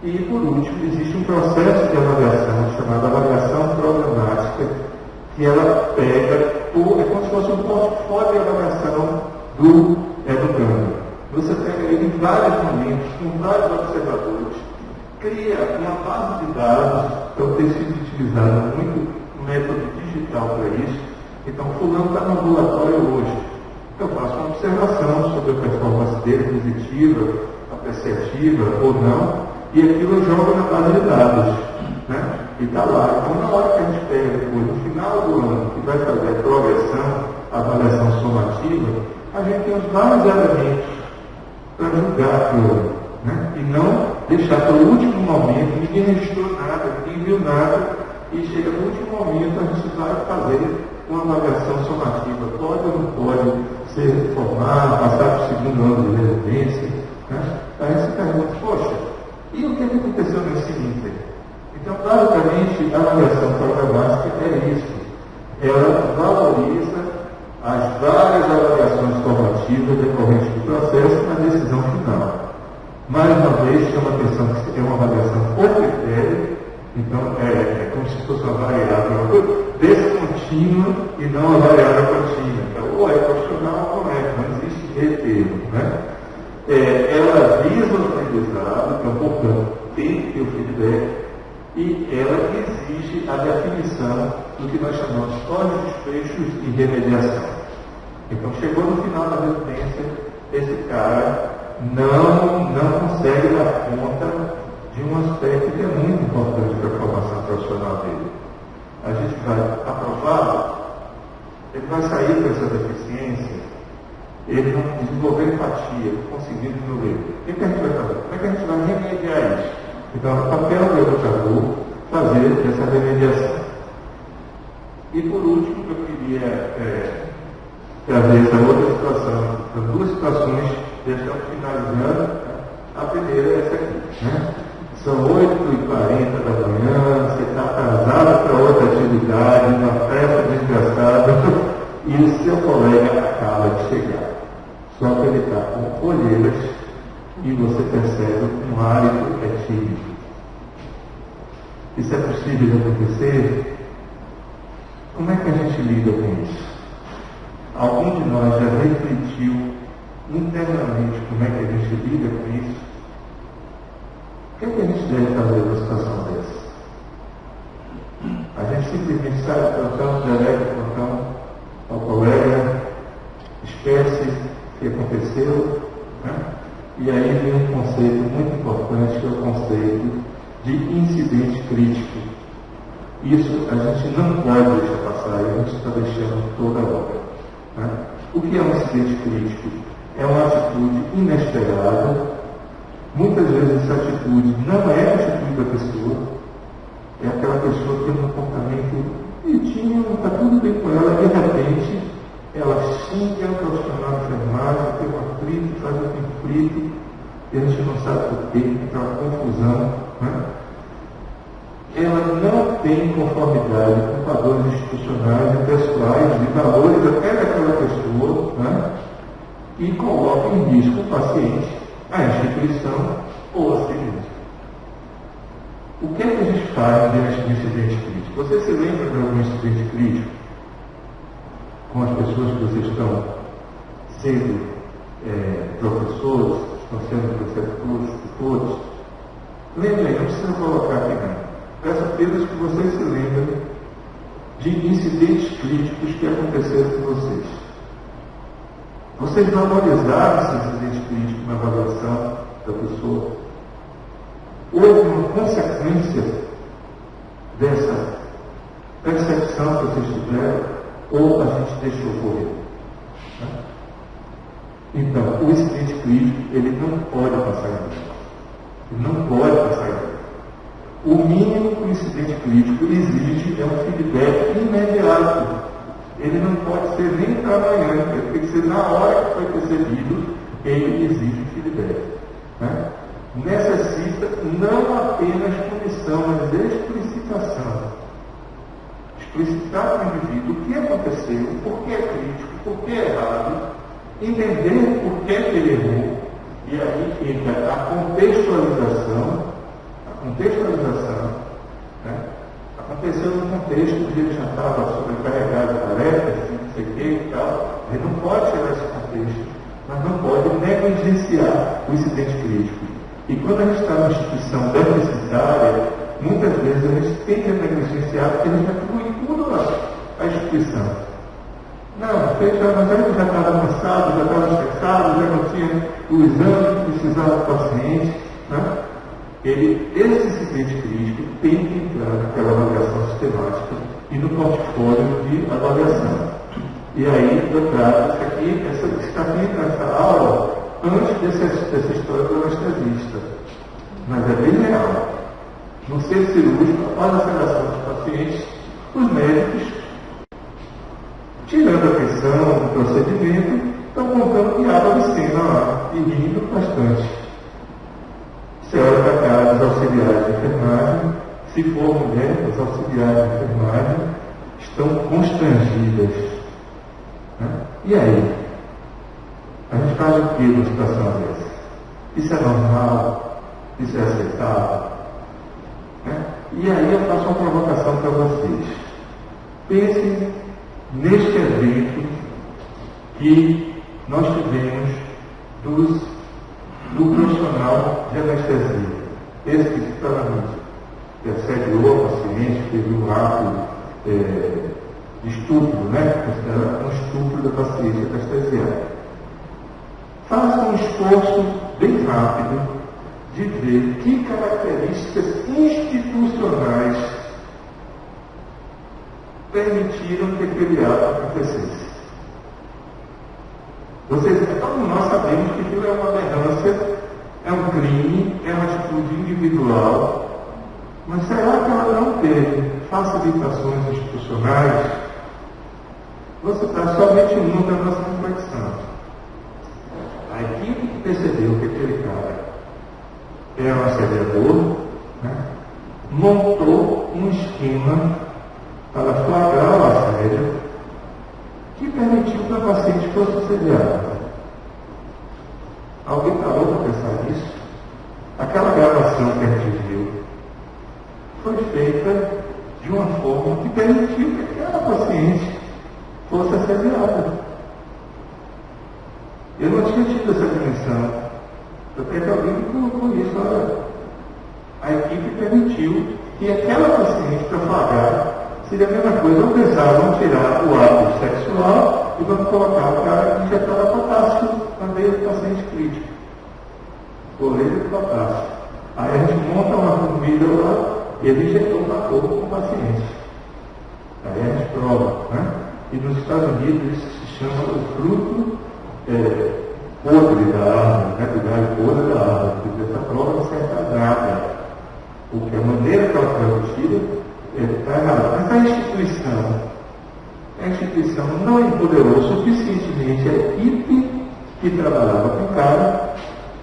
e por último, existe um processo de avaliação chamado avaliação programática, que ela pega, é como se fosse um portfólio de avaliação do educando. Você pega ele em vários momentos, com vários observadores, cria uma base de dados, então tem sido utilizado muito método digital para isso. Então, fulano está no ambulatório hoje. Eu faço uma observação sobre a performance dele, positiva, apreciativa ou não, e aquilo eu jogo na base de dados. Né? E está lá. Então, na hora que a gente pega depois, no final do ano, que vai fazer a progressão, a avaliação somativa, a gente tem os vários elementos para julgar aquilo, né? E não deixar para o último momento, ninguém registrou nada, ninguém viu nada, e chega no último momento a gente vai fazer uma avaliação somativa. Pode ou não pode se formar, passar para o segundo ano de residência? Né? Aí você pergunta, poxa, e o que aconteceu nesse ínter? Então, basicamente, a avaliação programática é isso. Ela valoriza as várias avaliações formativas decorrentes do processo na decisão final. Mais uma vez, chama a atenção que é uma avaliação por critério, então é como se fosse uma variável descontínua e não uma variável contínua. Então, ou é profissional ou não é, não existe meio termo. Né? Ela visa o aprendizado, então, portanto, tem que ter o feedback, e ela exige a definição do que nós chamamos de desfechos e remediação. Então, chegou no final da residência, esse cara não consegue dar conta de um aspecto que é muito importante para a formação profissional dele. A gente vai aprová-lo, ele vai sair com essa deficiência, ele não desenvolver empatia, conseguir desenvolver. O que a gente vai fazer? Como é que a gente vai remediar isso? Então, é o papel do educador fazer essa remediação. E por último, eu queria trazer essa outra situação, as duas situações, já estamos finalizando. A primeira é essa aqui. Né? São 8h40 da manhã, você está atrasado para outra atividade, uma festa desgraçada, e o seu colega acaba de chegar. Só que ele está com olheiras e você percebe um hálito tímido. Isso é possível de acontecer? Como é que a gente lida com isso? Algum de nós já refletiu internamente como é que a gente lida com isso? O que é que a gente deve fazer numa situação dessa? A gente simplesmente sai do plantão, delega o plantão ao colega, esquece o que aconteceu, né? E aí vem um conceito muito importante, que é o conceito de incidente crítico. Isso a gente não pode deixar passar, e a gente está deixando toda hora. Né? O que é um incidente crítico? É uma atitude inesperada. Muitas vezes essa atitude não é a atitude da pessoa, é aquela pessoa que tem um comportamento bonitinho, está tudo bem com ela, e de repente ela xinga o profissional de enfermagem, tem um atrito, faz um conflito, e a gente não sabe por quê, tem uma confusão. Né? Ela não tem conformidade com padrões institucionais e pessoais, de valores até daquela pessoa, né? E coloca em risco o paciente, a instituição ou a si mesmo. O que é que a gente faz diante de um incidente crítico? Você se lembra de algum incidente crítico com as pessoas que vocês estão sendo professores, estão sendo preceptores, tutores? Lembrem, não precisa colocar aqui não. Peço apenas que vocês se lembrem de incidentes críticos que aconteceram com vocês. Vocês valorizaram esse incidente crítico na avaliação da pessoa? Houve uma consequência dessa percepção que vocês tiveram, ou a gente deixou correr? Né? Então, o incidente crítico, ele não pode passar em branco. Ele não pode passar em branco. O mínimo que o incidente crítico exige é um feedback imediato. Ele não pode ser nem para amanhã, ele tem que ser na hora que foi percebido, ele exige feedback. Né? Necessita não apenas punição, mas explicitação. Explicitar para o indivíduo o que aconteceu, por que é crítico, por que é errado, entender por que ele errou, e aí entra a contextualização. Né? Aconteceu no contexto que ele já estava sobrecarregado de tarefas, não sei o que e tal. Ele não pode tirar esse contexto, mas não pode negligenciar o incidente crítico. E quando a gente está numa instituição deficitária, muitas vezes a gente tende a negligenciar porque a gente atribui tudo à instituição. Não, mas ele já estava cansado, já estava estressado, já não tinha o exame que precisava do paciente. Né? Esse incidente crítico tem que entrar naquela avaliação sistemática e no portfólio de avaliação. E aí eu trago está aqui nessa aula antes dessa história do anestesista. Mas é bem real. No centro cirúrgico, após a sedação dos pacientes, os médicos, tirando a pressão do procedimento, estão contando piada de cena lá e rindo bastante. Você olha para a cara dos auxiliares de enfermagem, se for mulher, os auxiliares de enfermagem estão constrangidas. Né? E aí? A gente faz o que numa situação dessa? Isso é normal? Isso é aceitável? Né? E aí eu faço uma provocação para vocês. Pensem neste evento que nós tivemos do profissional de anestesia. Esse que está na mídia, que assediou a paciente, teve um ato de estupro, né? Considerado um estupro da paciente anestesiada. Faça um esforço bem rápido de ver que características institucionais permitiram que aquele ato acontecesse. Todos nós sabemos que aquilo é uma aberrância, é um crime, é uma atitude individual, mas será que ela não teve facilitações institucionais? Vou citar somente uma da nossa reflexão. A equipe que percebeu que aquele cara era um assediador, né, montou um esquema para flagrar o assédio que permitiu que a paciente fosse assediada. Alguém parou para pensar nisso? Aquela gravação que a gente viu foi feita de uma forma que permitiu que aquela paciente fosse assediada. Eu não tinha tido essa dimensão. Até que alguém me colocou isso. Olha, a equipe permitiu que aquela paciente, para flagrar, seria a mesma coisa. Não pensaram, vamos tirar o ato sexual e vamos colocar para injetar a potássio na veia do paciente crítico. Coleira de potássio. Aí a gente monta uma comida lá e ele injetou uma cor com o paciente. Aí a gente prova, né? E nos Estados Unidos isso se chama o fruto podre da árvore, né? Do galho podre da árvore. Porque essa prova não serve para nada. Porque a maneira que ela foi vestida está errada. Mas a instituição não empoderou suficientemente a equipe que trabalhava com o cara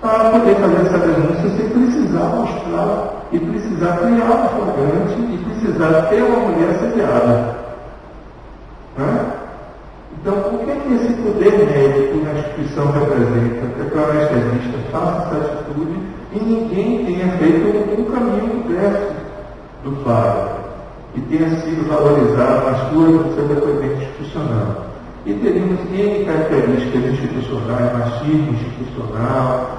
para poder fazer essa denúncia sem precisar mostrar e precisar criar um flagrante e precisar ter uma mulher assediada. Né? Então, por que esse poder médico na instituição representa que o anestesista faça essa atitude e ninguém tenha feito um caminho inverso do padre e tenha sido valorizado nas suas do seu depoimento institucional? E teríamos N características institucionais, machismo institucional,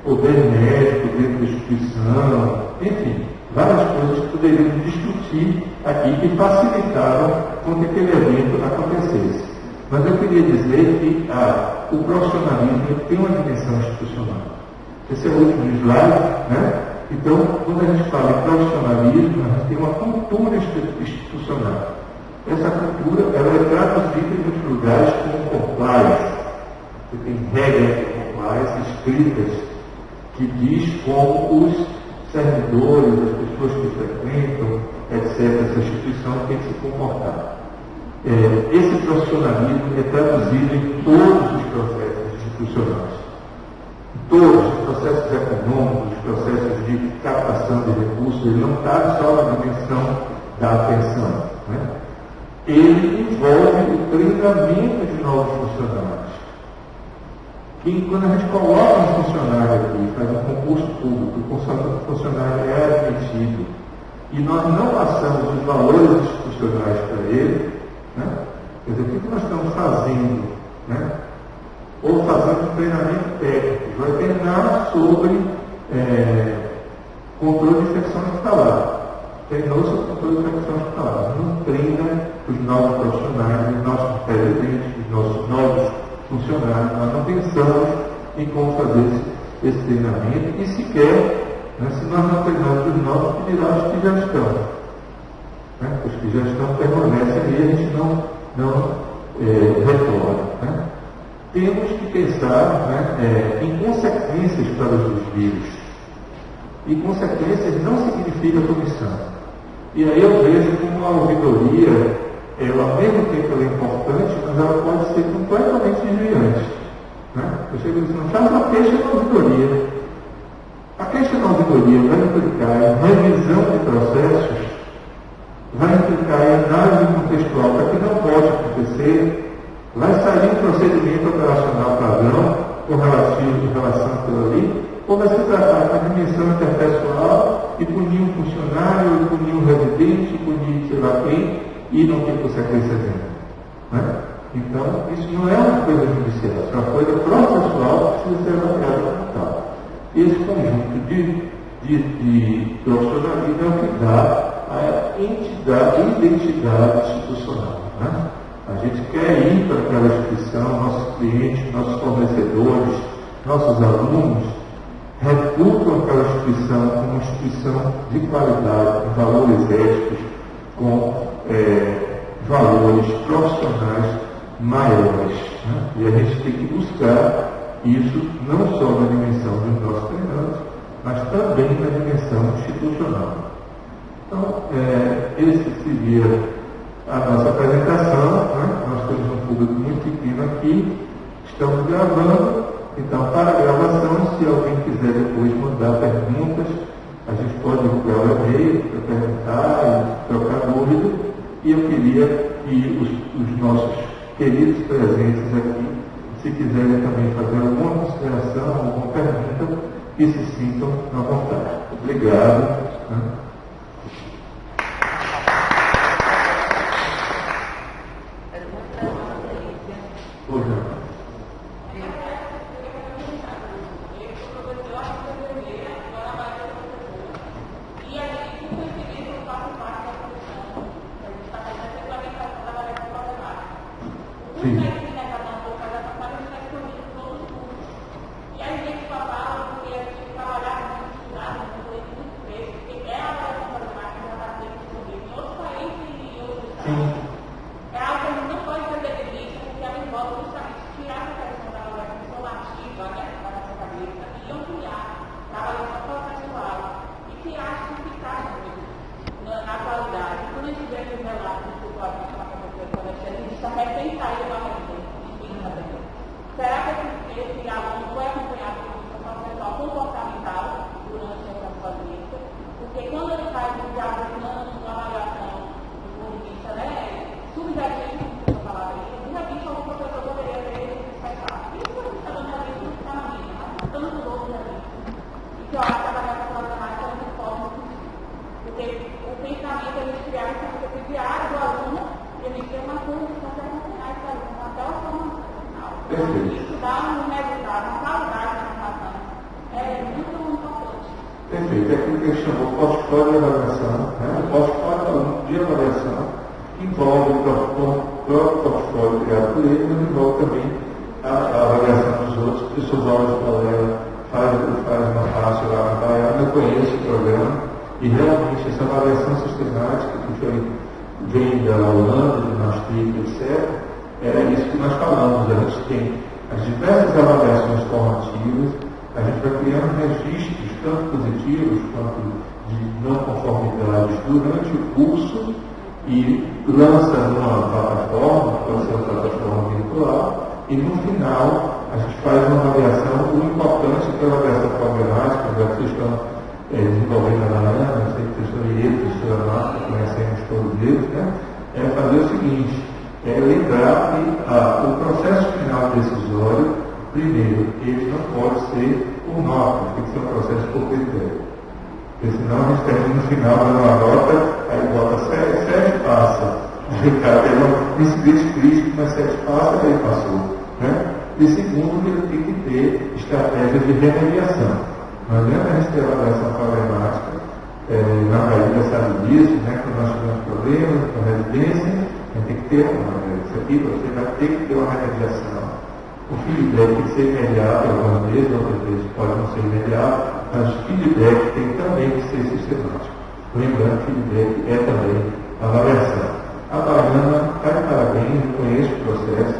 poder médico dentro da instituição, enfim, várias coisas que poderíamos discutir aqui que facilitaram com que aquele evento acontecesse. Mas eu queria dizer que o profissionalismo tem uma dimensão institucional. Esse é o último slide, né? Então, quando a gente fala em profissionalismo, a gente tem uma cultura institucional. Essa cultura ela é traduzida em muitos lugares como compliance. Você tem regras de compliance escritas que diz como os servidores, as pessoas que frequentam, etc., essa instituição tem que se comportar. Esse profissionalismo é traduzido em todos os processos institucionais. Todos os processos econômicos, os processos de captação de recursos, ele não está só na dimensão da atenção. Né? Ele envolve o treinamento de novos funcionários. Que quando a gente coloca um funcionário aqui, faz um concurso público, o funcionário é admitido, e nós não passamos os valores institucionais para ele, né? Quer dizer, o que nós estamos fazendo? Né? Ou fazendo um treinamento técnico, vai treinar sobre controle de infecção hospitalar. Treinou sobre controle de infecção hospitalar. Não treina os novos profissionais, os nossos residentes, os nossos novos funcionários. Nós não pensamos em como fazer esse treinamento e sequer, né, se nós não treinarmos os novos, que dirá os que já estão. Né? Os que já estão permanecem e a gente não retorna. Né? Temos que pensar, né, em consequências para os vírus. E consequências não significa punição. E aí eu vejo como a ouvidoria, ela ao mesmo tempo ela é importante, mas ela pode ser completamente desviante. Né? Eu chego dizendo, faz uma queixa na ouvidoria. A queixa na ouvidoria vai implicar em revisão de processos, vai implicar em análise contextual para que não pode acontecer, vai sair um procedimento operacional padrão com relação àquilo ali, ou vai se tratar com a dimensão interpessoal e punir um funcionário, e punir um residente, e punir sei lá quem, e não tem consequência nenhuma. Né? Então, isso não é uma coisa judicial, é uma coisa processual que precisa ser avaliada como tal. Esse conjunto de profissionalismo é o que dá a identidade institucional. Né? A gente quer ir para aquela instituição, nossos clientes, nossos fornecedores, nossos alunos, reputam aquela instituição como uma instituição de qualidade, com valores éticos, com valores profissionais maiores. Né? E a gente tem que buscar isso não só na dimensão dos nossos treinantes, mas também na dimensão institucional. Então, esse seria a nossa apresentação. Né? Nós temos um público muito pequeno aqui, estamos gravando. Então, para a gravação, se alguém quiser depois mandar perguntas, a gente pode enviar o e-mail para perguntar e trocar dúvida. E eu queria que os nossos queridos presentes aqui, se quiserem também fazer alguma consideração, alguma pergunta, que se sintam à vontade. Obrigado. Né? Perfeito. É aquilo que a gente chamou portfólio de avaliação. Né? O portfólio de avaliação envolve o próprio portfólio criado por ele, mas envolve também a avaliação dos outros. O professor Valdes Palela faz uma fácil lá na Bahia. Eu conheço o programa e realmente essa avaliação sistemática que vem da Holanda, de Maastricht, etc., é isso que nós falamos. A gente tem as diversas avaliações formativas, a gente vai criando registros, tanto positivos quanto de não conformidades, durante o curso e lança numa plataforma, pode ser uma plataforma virtual, e no final a gente faz uma avaliação. O importante é que a avaliação problemática, já que vocês estão desenvolvendo a Ana, eu sei que o professor Iero, o professor Marta, conhecemos todos eles, né? É fazer o seguinte, lembrar que o processo final decisório, primeiro, ele não pode ser por nota, tem que ser um processo por critério. Porque senão a gente termina no final dando uma nota, aí bota 7 passa. Aí o cara tem um incidente crítico, mas 7 passa, aí ele passou. Né? E segundo, que ele tem que ter estratégias de remediação. Não adianta a gente ter avaliação problemática, na Bahia sabe disso, né, que nós tivemos problemas com a residência, a gente tem que ter isso aqui, você vai ter que ter uma remediação. O feedback tem que ser imediato, algumas vezes pode não ser imediato, mas o feedback tem também que ser sistemático. Lembrando que feedback é também avaliação. A Baiana está de parabéns, eu conheço o processo,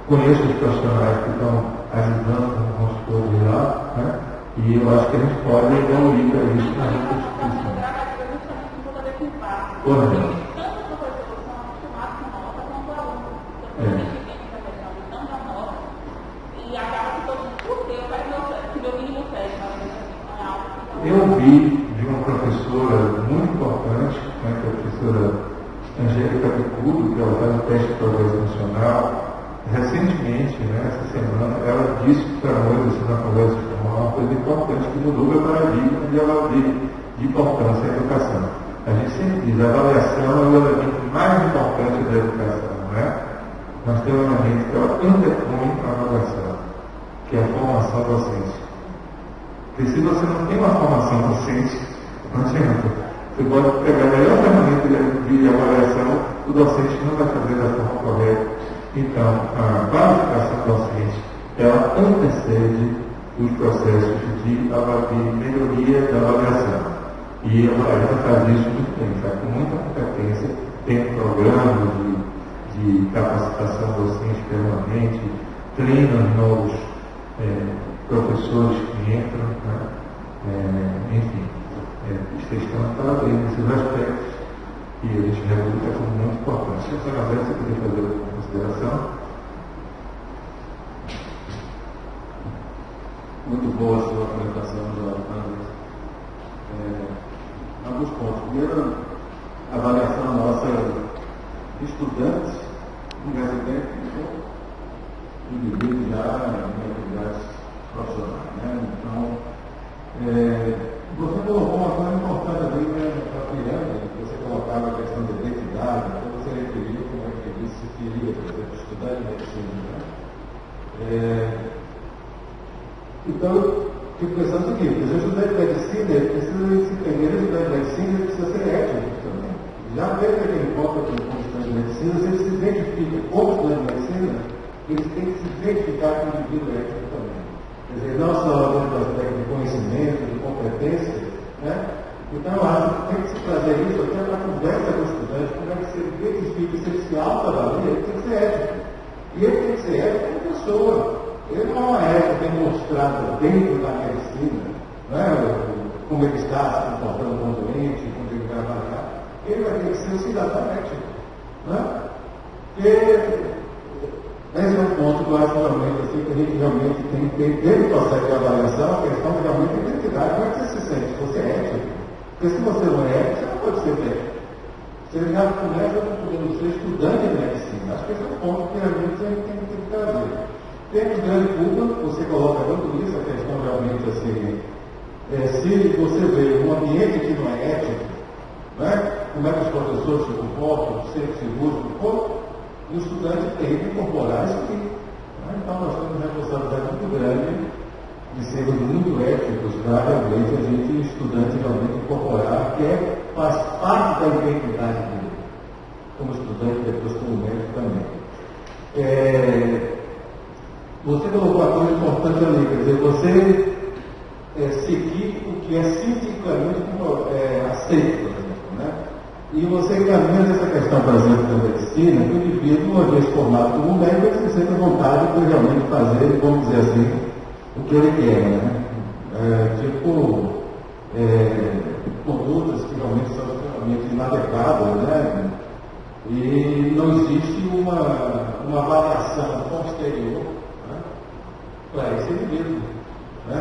conheço os profissionais que estão ajudando como consultores lá, né? E eu acho que a gente pode evoluir para isso na instituição. Eu vi de uma professora muito importante, né, que é a professora Angélica Picudo, que ela faz o teste de progresso nacional. Recentemente, né, essa semana, ela disse para nós, assim, na conversa formal, uma coisa importante que mudou meu paradigma de importância da educação. A gente sempre diz, a avaliação é o elemento mais importante da educação, né? Nós temos um elemento que ela antepõe a avaliação, que é a formação docente. Porque se você não tem uma formação docente, não adianta. Você pode pegar a melhor ferramenta de avaliação, o docente não vai fazer da forma correta. Então, a qualificação docente, ela antecede os processos de melhoria da avaliação. E a Baiana faz isso muito bem, faz com muita competência, tem um programa de capacitação docente permanente, treina novos professores que entram, né? Enfim, vocês estão de parabéns nesses aspectos e a gente reputa como muito importante. Se a Roberta queria fazer alguma consideração? Muito boa a sua apresentação, Jorge. Alguns pontos. Primeiro, a avaliação nossa de estudantes, residentes e indivíduos já em atividades profissionais. Né? Então, você colocou uma coisa importante ali, né, para a criança, você colocava a questão da identidade, então você referiu como é que ele se queria, por exemplo, estudar em medicina. Né? Então, eu fico pensando o seguinte, se eu estudar em medicina, ele precisa se entender, estudar em medicina, ele precisa ser ético também. Já desde aquele ponto que como estudante de medicina, se ele se identifica como estudante de medicina, ele tem que se identificar com o indivíduo ético também. Quer dizer, não só dentro do aspecto de conhecimento, de competência, né? Então eu acho que tem que se trazer isso até para a conversa com o estudante, como é que se identifica, se ele se autoavalia, ele tem que ser ético. E ele tem que ser ético como pessoa. Ele não é uma ética demonstrada dentro da medicina, né? Como ele está se comportando com o doente, como ele vai avaliar. Ele vai ter que ser um cidadão ético. Né? Porque esse é um ponto que eu acho realmente assim, que a gente realmente tem que ter dentro do processo de avaliação a questão de realmente identidade. Como é que você se sente? Você é ético? Porque se você não é ético, você não pode ser ético. Você já começa podendo ser estudante de medicina. Acho que esse é um ponto que a gente tem que trazer. Dentro do grande público, você coloca muito isso, a questão realmente assim, se você vê um ambiente que não é ético, né, como é que os professores se comportam, ser seguros do corpo, o estudante tem que incorporar isso aqui. Né? Então nós temos uma responsabilidade muito grande de sermos muito éticos para realmente a gente, estudante, realmente incorporar, que faz parte da identidade dele, como estudante, depois como médico também. Você colocou uma coisa importante ali, quer dizer, você seguir o que é cientificamente aceito, por exemplo, né? E você caminha nessa questão, por exemplo, da medicina, que o indivíduo, uma vez formado como médico, ele se sente à vontade para realmente fazer, vamos dizer assim, o que ele quer, né? Condutas que realmente são extremamente inadequadas, né? E não existe uma avaliação posterior, né, para esse indivíduo. Né?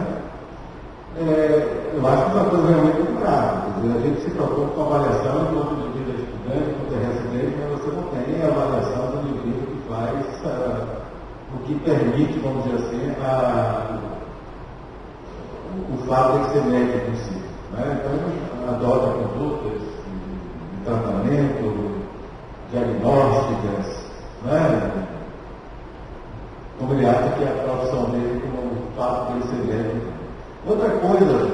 Eu acho que é uma coisa realmente muito grave. Quer dizer, a gente se preocupa com a avaliação enquanto o indivíduo é estudante, enquanto é residente, mas você não tem a avaliação do indivíduo que faz o que permite, vamos dizer assim, o fato de ser médico em si. Né? Então, adota condutas de tratamento, diagnósticas, né? como ele acha que é a profissão dele, como o fato dele ser médico. Outra coisa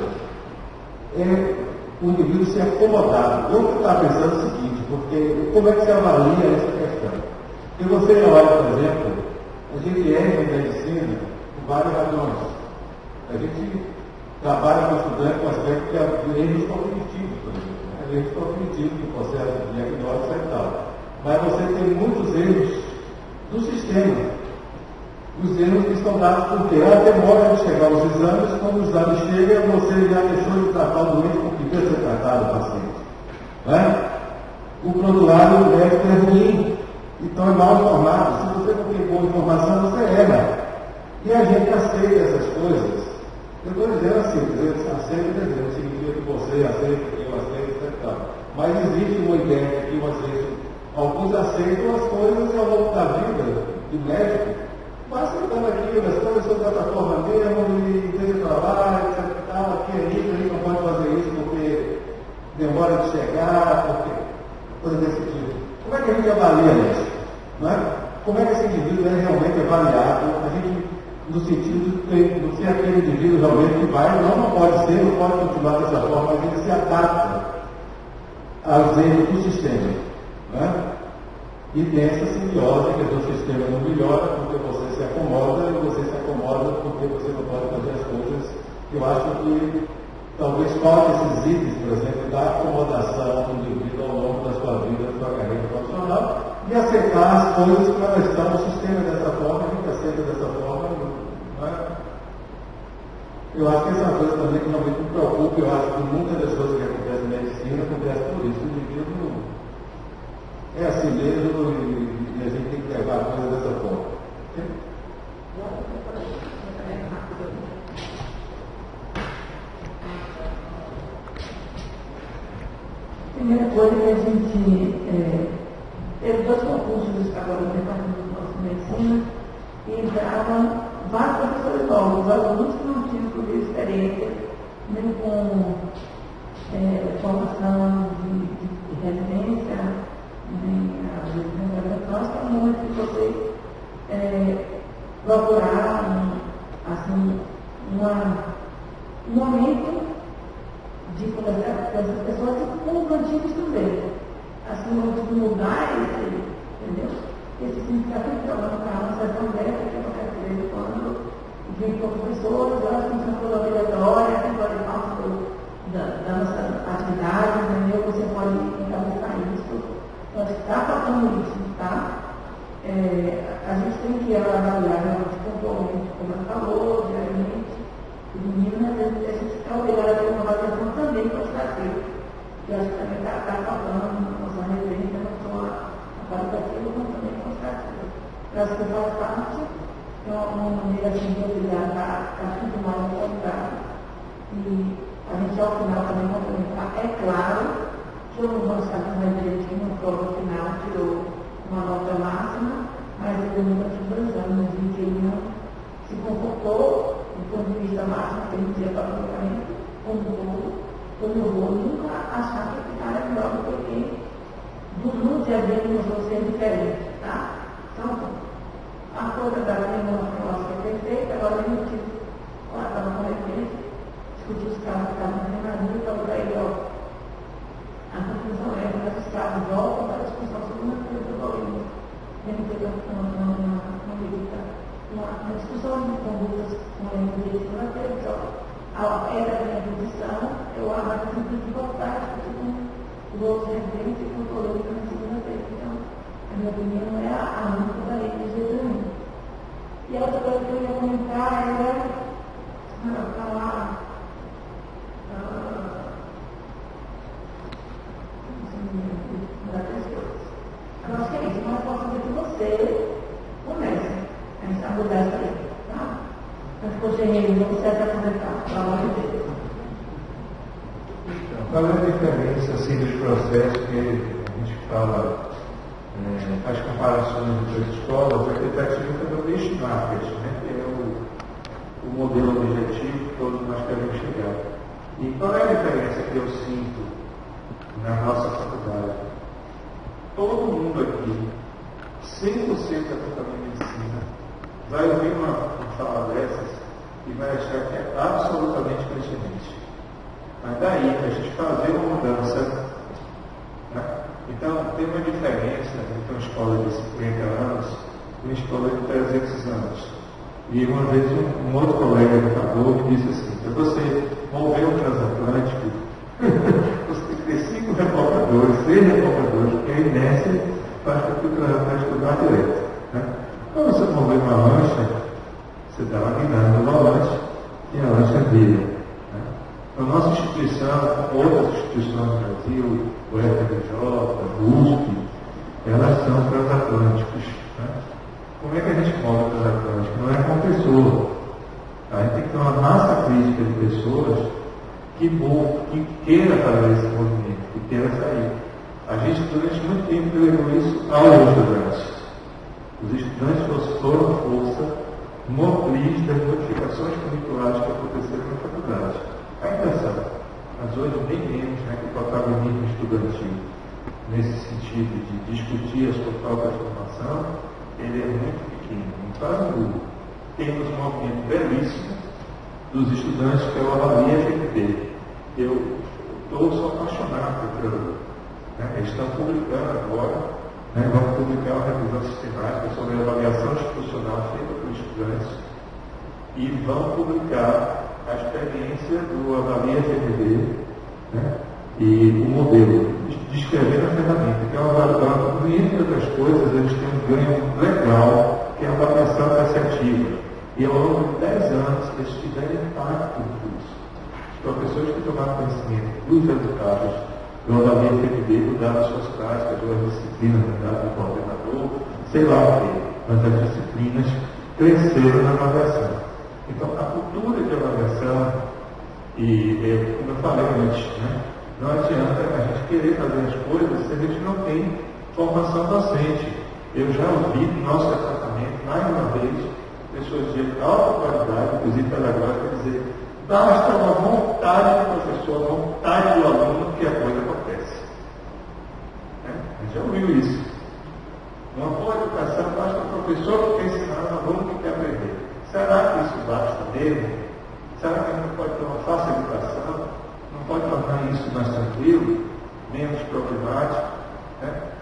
é o indivíduo se acomodar. Eu estava pensando o seguinte, porque como é que se avalia essa questão? Se você olha, por exemplo, a gente entra em medicina por várias razões. A gente trabalha com estudante com aspecto de erros cognitivos, por exemplo. Erros cognitivos do processo de diagnóstico e tal. Mas você tem muitos erros do sistema. Os erros que estão dados porque a demora de chegar aos exames, quando os exames chegam, você já deixou de tratar o doente porque devia ser tratado o paciente. Né? Por outro lado, o médico é ruim, então é mal informado. Se você não tem boa informação, você erra. E a gente aceita essas coisas. Eu estou dizendo assim, aceita não significa que você aceita, que eu aceito, etc. Mas existe uma ideia que eu aceito. Alguns aceitam as coisas e ao longo da vida do médico. Mas sentando aqui, as coisas são dessa forma mesmo, e deixa pra lá, etc. Aqui é isso, a gente não pode fazer isso porque demora de chegar, porque coisa desse tipo. Como é que a gente avalia isso? Não é? Como é que esse indivíduo é realmente avaliado? A gente, no sentido de ser aquele indivíduo realmente que vai, não pode ser, não pode continuar dessa forma, mas ele se adapta aos erros do sistema. Não é? E tem essa simbiose que o sistema não melhora porque você se acomoda e você se acomoda porque você não pode fazer as coisas. Eu acho que talvez falte esses itens, por exemplo, da acomodação do indivíduo ao longo da sua vida, da sua carreira profissional e aceitar as coisas que elas estão no sistema dessa forma, a gente aceita dessa forma. Não é? Eu acho que essa é uma coisa também que realmente me preocupa. Eu acho que muitas das coisas que acontecem na medicina acontecem por isso. O indivíduo é assim mesmo e a gente tem que levar a coisa dessa forma. Primeira coisa que a gente teve 2 concursos agora no Departamento de Nossa Medicina e entravam vários professores novos, alunos que não tinham por experiência nem com formação de residência, nós temos muito que você procurar um momento de conversar com essas pessoas com um cantinho de estudante. Assim, de mudar entendeu? Esse significado que trabalha para a nossa conversa, que eu quero dizer quando vem com professores, eu acho que isso é uma coisa obrigatória, que pode falar da nossa atividade, entendeu? Você pode encabeçar isso. Nós está faltando isso, tá? A gente tem que avaliar realmente pontualmente, como ela falou, diariamente. E meninas, a gente está obrigado a ter uma avaliação também quantitativa. Eu acho que também está faltando na nossa residência, não só a qualitativa, mas também quantitativa. Eu acho que faz parte, é uma maneira assim de obrigar a tudo mais qualidade. E a gente ao final também complementar. É claro que eu não vou estar fazendo direitinho na prova final, tirou uma nota máxima, mas ele nunca tinha 2 anos em que ele não se comportou do ponto de vista máximo que ele dizia para o julgamento, quando eu vou nunca achar que esse cara é melhor do que quem no dia a dia mostrou ser diferente, tá? Então, a coisa da memória que eu acho que é perfeita, agora a gente estava com a referência, discutir os casos que estavam no treinamento, então daí, ó. A conclusão é que os casos voltam para a discussão sobre uma coisa do volume. Dentro de uma discussão de condutas com a direito na televisão. A era da minha posição, eu acho que tem que voltar a discutir com os outros residentes e com o colégio na segunda-feira. Então, a minha opinião é a única da lei de jeito nenhum. E a outra coisa que eu ia comentar era falar. Eu acho que é isso, mas eu posso dizer que você comece a mudar essa lei, tá? Mas, poxa, você vai aposentar, pelo amor de Deus. Qual é a diferença assim, dos processos que a gente fala, faz comparações entre as escolas, a tentativa do benchmark, né? Que é o modelo objetivo que todos nós queremos chegar. E qual é a diferença que eu sinto na nossa faculdade? Todo mundo aqui, 100% da faculdade de medicina, vai ouvir uma fala dessas e vai achar que é absolutamente pertinente. Mas daí a gente fazer uma mudança, né? Então tem uma diferença entre uma escola de 50 anos e uma escola de 300 anos. E uma vez um outro colega me falou que disse assim, para você mover o transatlântico, você tem que ter 5 rebocadores, 6 rebocadores, porque a inércia faz com que o transatlântico vá direto. Né? Quando você mover uma lancha, você dá uma guinada no volante e a lancha vira. Né? A nossa instituição, outras instituições do Brasil, o FRJ, o USP, elas são transatlânticos. Né? Como é que a gente move o transatlântico? Não é com pessoa. A gente tem que ter uma massa crítica de pessoas que queira fazer esse movimento, que queira sair. A gente, durante muito tempo, levou isso aos estudantes. Os estudantes foram força motriz das modificações curriculares que aconteceram na faculdade. Ainda são, mas hoje bem menos, né, que o protagonismo estudantil, nesse sentido de discutir a sua própria formação, ele é muito pequeno, quase nulo. Temos um movimento belíssimo dos estudantes que é o Avalia FMD. Eu sou apaixonado pelo. Eles estão publicando agora, vão publicar uma revisão sistemática sobre a avaliação institucional feita por estudantes e vão publicar a experiência do Avalia FMD, e o modelo, descrevendo a ferramenta, que é uma avaliação, entre outras coisas, eles têm um ganho legal, que é a avaliação perceptiva. E ao longo de 10 anos, eles tiveram impacto nisso. Os professores que tomaram conhecimento dos resultados do Avalia FMD mudaram suas práticas, suas disciplinas, mudaram do coordenador, sei lá o quê, mas as disciplinas cresceram na avaliação. Então, a cultura de avaliação, e como eu falei antes, não adianta a gente querer fazer as coisas se a gente não tem formação docente. Eu já ouvi no nosso departamento, mais uma vez, pessoas de alta qualidade, inclusive pedagógica, dizer basta uma vontade do professor, uma vontade do aluno que a coisa acontece. A gente já ouviu isso. Uma boa educação basta o professor que quer ensinar o aluno que quer aprender. Será que isso basta mesmo? Será que a gente não pode ter uma fácil educação? Não pode tornar isso mais tranquilo, menos problemático?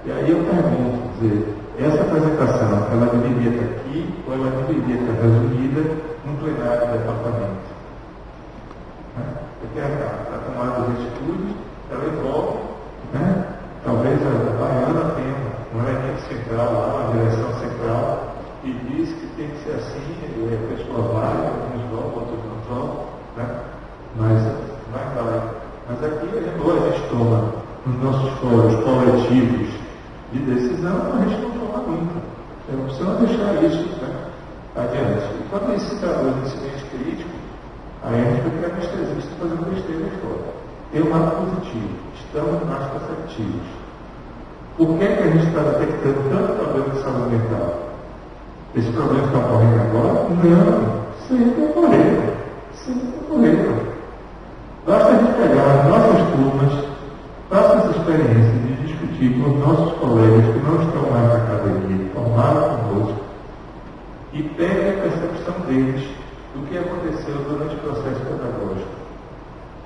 E aí eu pergunto, essa apresentação, ela deveria estar aqui ou ela deveria estar resumida num plenário do departamento? Porque a tomada de atitudes, ela envolve, talvez a Baiana tenha um elemento central lá, uma direção central, e diz que tem que ser assim, e a pessoa vai, alguns vão, outros não vão, mas vai. Mas aqui a gente toma nos nossos fóruns coletivos de decisão, a gente não toma nunca. Então precisa deixar isso adiante. E quando isso se traduz em incidente crítico, aí a gente fica anestesista fazendo besteira fora. Tem um lado positivo, estamos mais perceptivos. Por que a gente está detectando tanto problema de saúde mental? Esse problema está ocorrendo agora? Não, sempre ocorreram. Basta a gente pegar as nossas turmas, faça essa experiência de discutir com os nossos colegas que não estão mais na academia, que formaram conosco, e pegue a percepção deles do que aconteceu durante o processo pedagógico.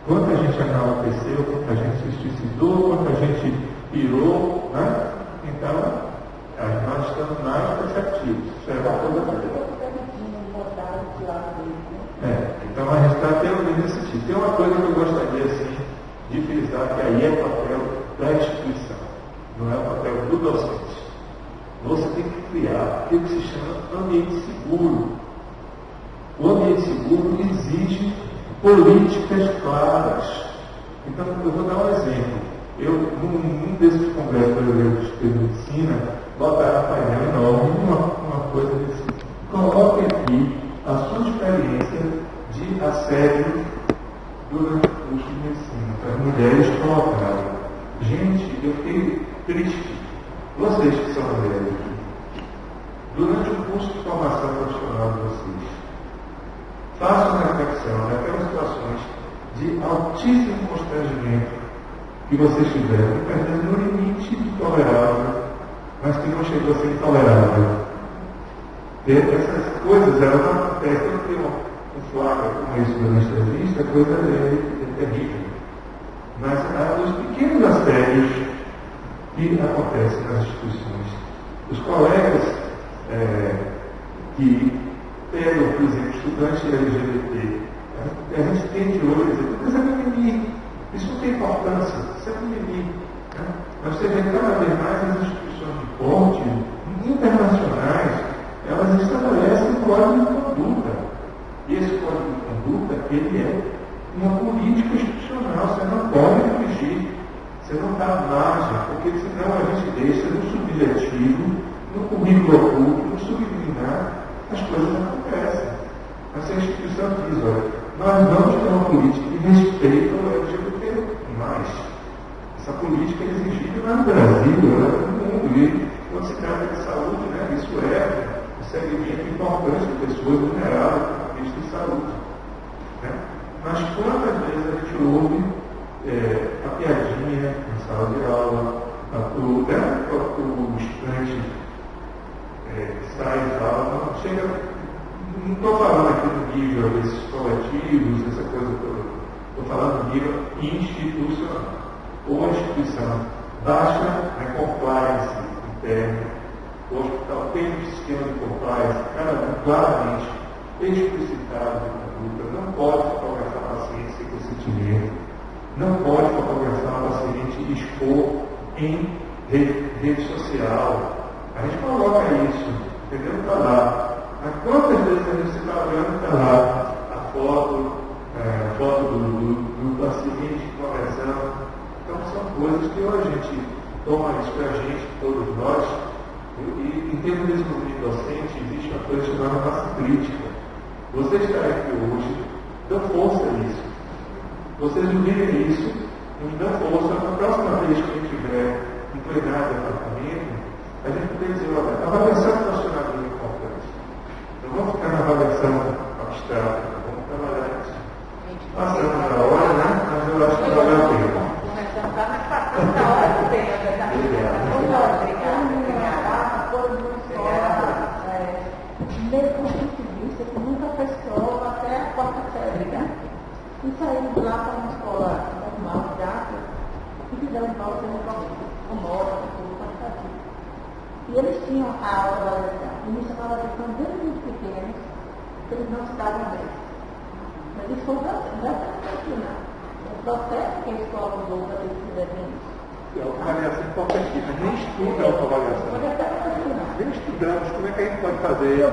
Quanta gente enalteceu, quanta gente se suicidou, quanta gente pirou, Então, nós estamos mais perceptivos. Isso é uma coisa boa. Então a gente está até nesse sentido. Tem uma coisa que eu gostaria de frisar, que aí é o papel da instituição, não é o papel do docente. Você tem que criar aquilo que se chama ambiente seguro. O ambiente seguro exige políticas claras. Então, eu vou dar um exemplo. Num desses congressos brasileiros de medicina, botaram um painel enorme, uma coisa assim. Coloque aqui a sua experiência de assédio durante o curso de medicina, para as mulheres colocarem. Gente, eu fiquei triste. Vocês que são mulheres aqui, durante o curso de formação profissional de vocês, façam uma reflexão daquelas situações de altíssimo constrangimento que vocês tiveram, perdendo no limite tolerável, mas que não chegou a ser intolerável. Essas coisas coisas, elas acontecem. Eu tenho um flagra como isso na entrevista, a coisa é terrível. Mas os pequenos assédios que acontecem nas instituições, os colegas que pegam, por exemplo, estudantes LGBT, a gente tende hoje a dizer, mas é mimimi, isso não tem importância, isso é mimimi. Né? Mas você vê cada vez mais as instituições de porte internacionais, elas estabelecem um código de conduta. E esse código de conduta, ele é uma política institucional, você não pode infringir, você não dá margem, porque senão a gente deixa no subjetivo, no currículo oculto, no subliminar, as coisas acontecem. Mas a instituição diz, olha, nós vamos ter uma política de respeito ao LGBT+. Essa política é exigida no Brasil, no mundo, e quando se trata de saúde, né, isso é um segmento importante de pessoas vulneráveis do ponto de vista de saúde. Né? Mas quantas vezes a gente ouve a piadinha na sala de aula, o estudante sai e fala, não estou falando aqui do nível desses coletivos, essa coisa toda, estou falando do nível institucional. Ou a instituição baixa a compliance interna, o hospital tem um sistema de compliance claramente explicitado de conduta, não pode fotografar paciente sem consentimento, não pode fotografar paciente e expor em rede social. A gente coloca isso, entendeu? Está lá. Mas quantas vezes a gente está olhando, está lá a foto do paciente conversando. Então são coisas que ou a gente toma isso para a gente, todos nós, e em termos de desenvolvimento docente, existe uma coisa chamada massa crítica. Vocês estarem aqui hoje, dão força a isso. Vocês ouvirem isso, e dão força. Na próxima vez que a gente tiver um plenário de departamento, a gente poder dizer, olha, a avaliação profissional é importante. Não vamos ficar na avaliação abstrata, vamos trabalhar nisso. Passando da hora, né? Mas eu acho que valeu a pena. Mesmo positivista que nunca fez prova até a quarta série, né? E saímos lá para uma escola normal, de arte, e fizemos prova com moda, com fantasia. E eles tinham a aula da avaliação. E me chamavam a atenção desde muito pequenos, que eles não se davam bem. Mas isso foi o processo que a escola mudou para ter que fazer isso. A autoavaliação é importantíssima. Nem estuda a autoavaliação. Nem estudamos. Como é que a gente pode fazer isso?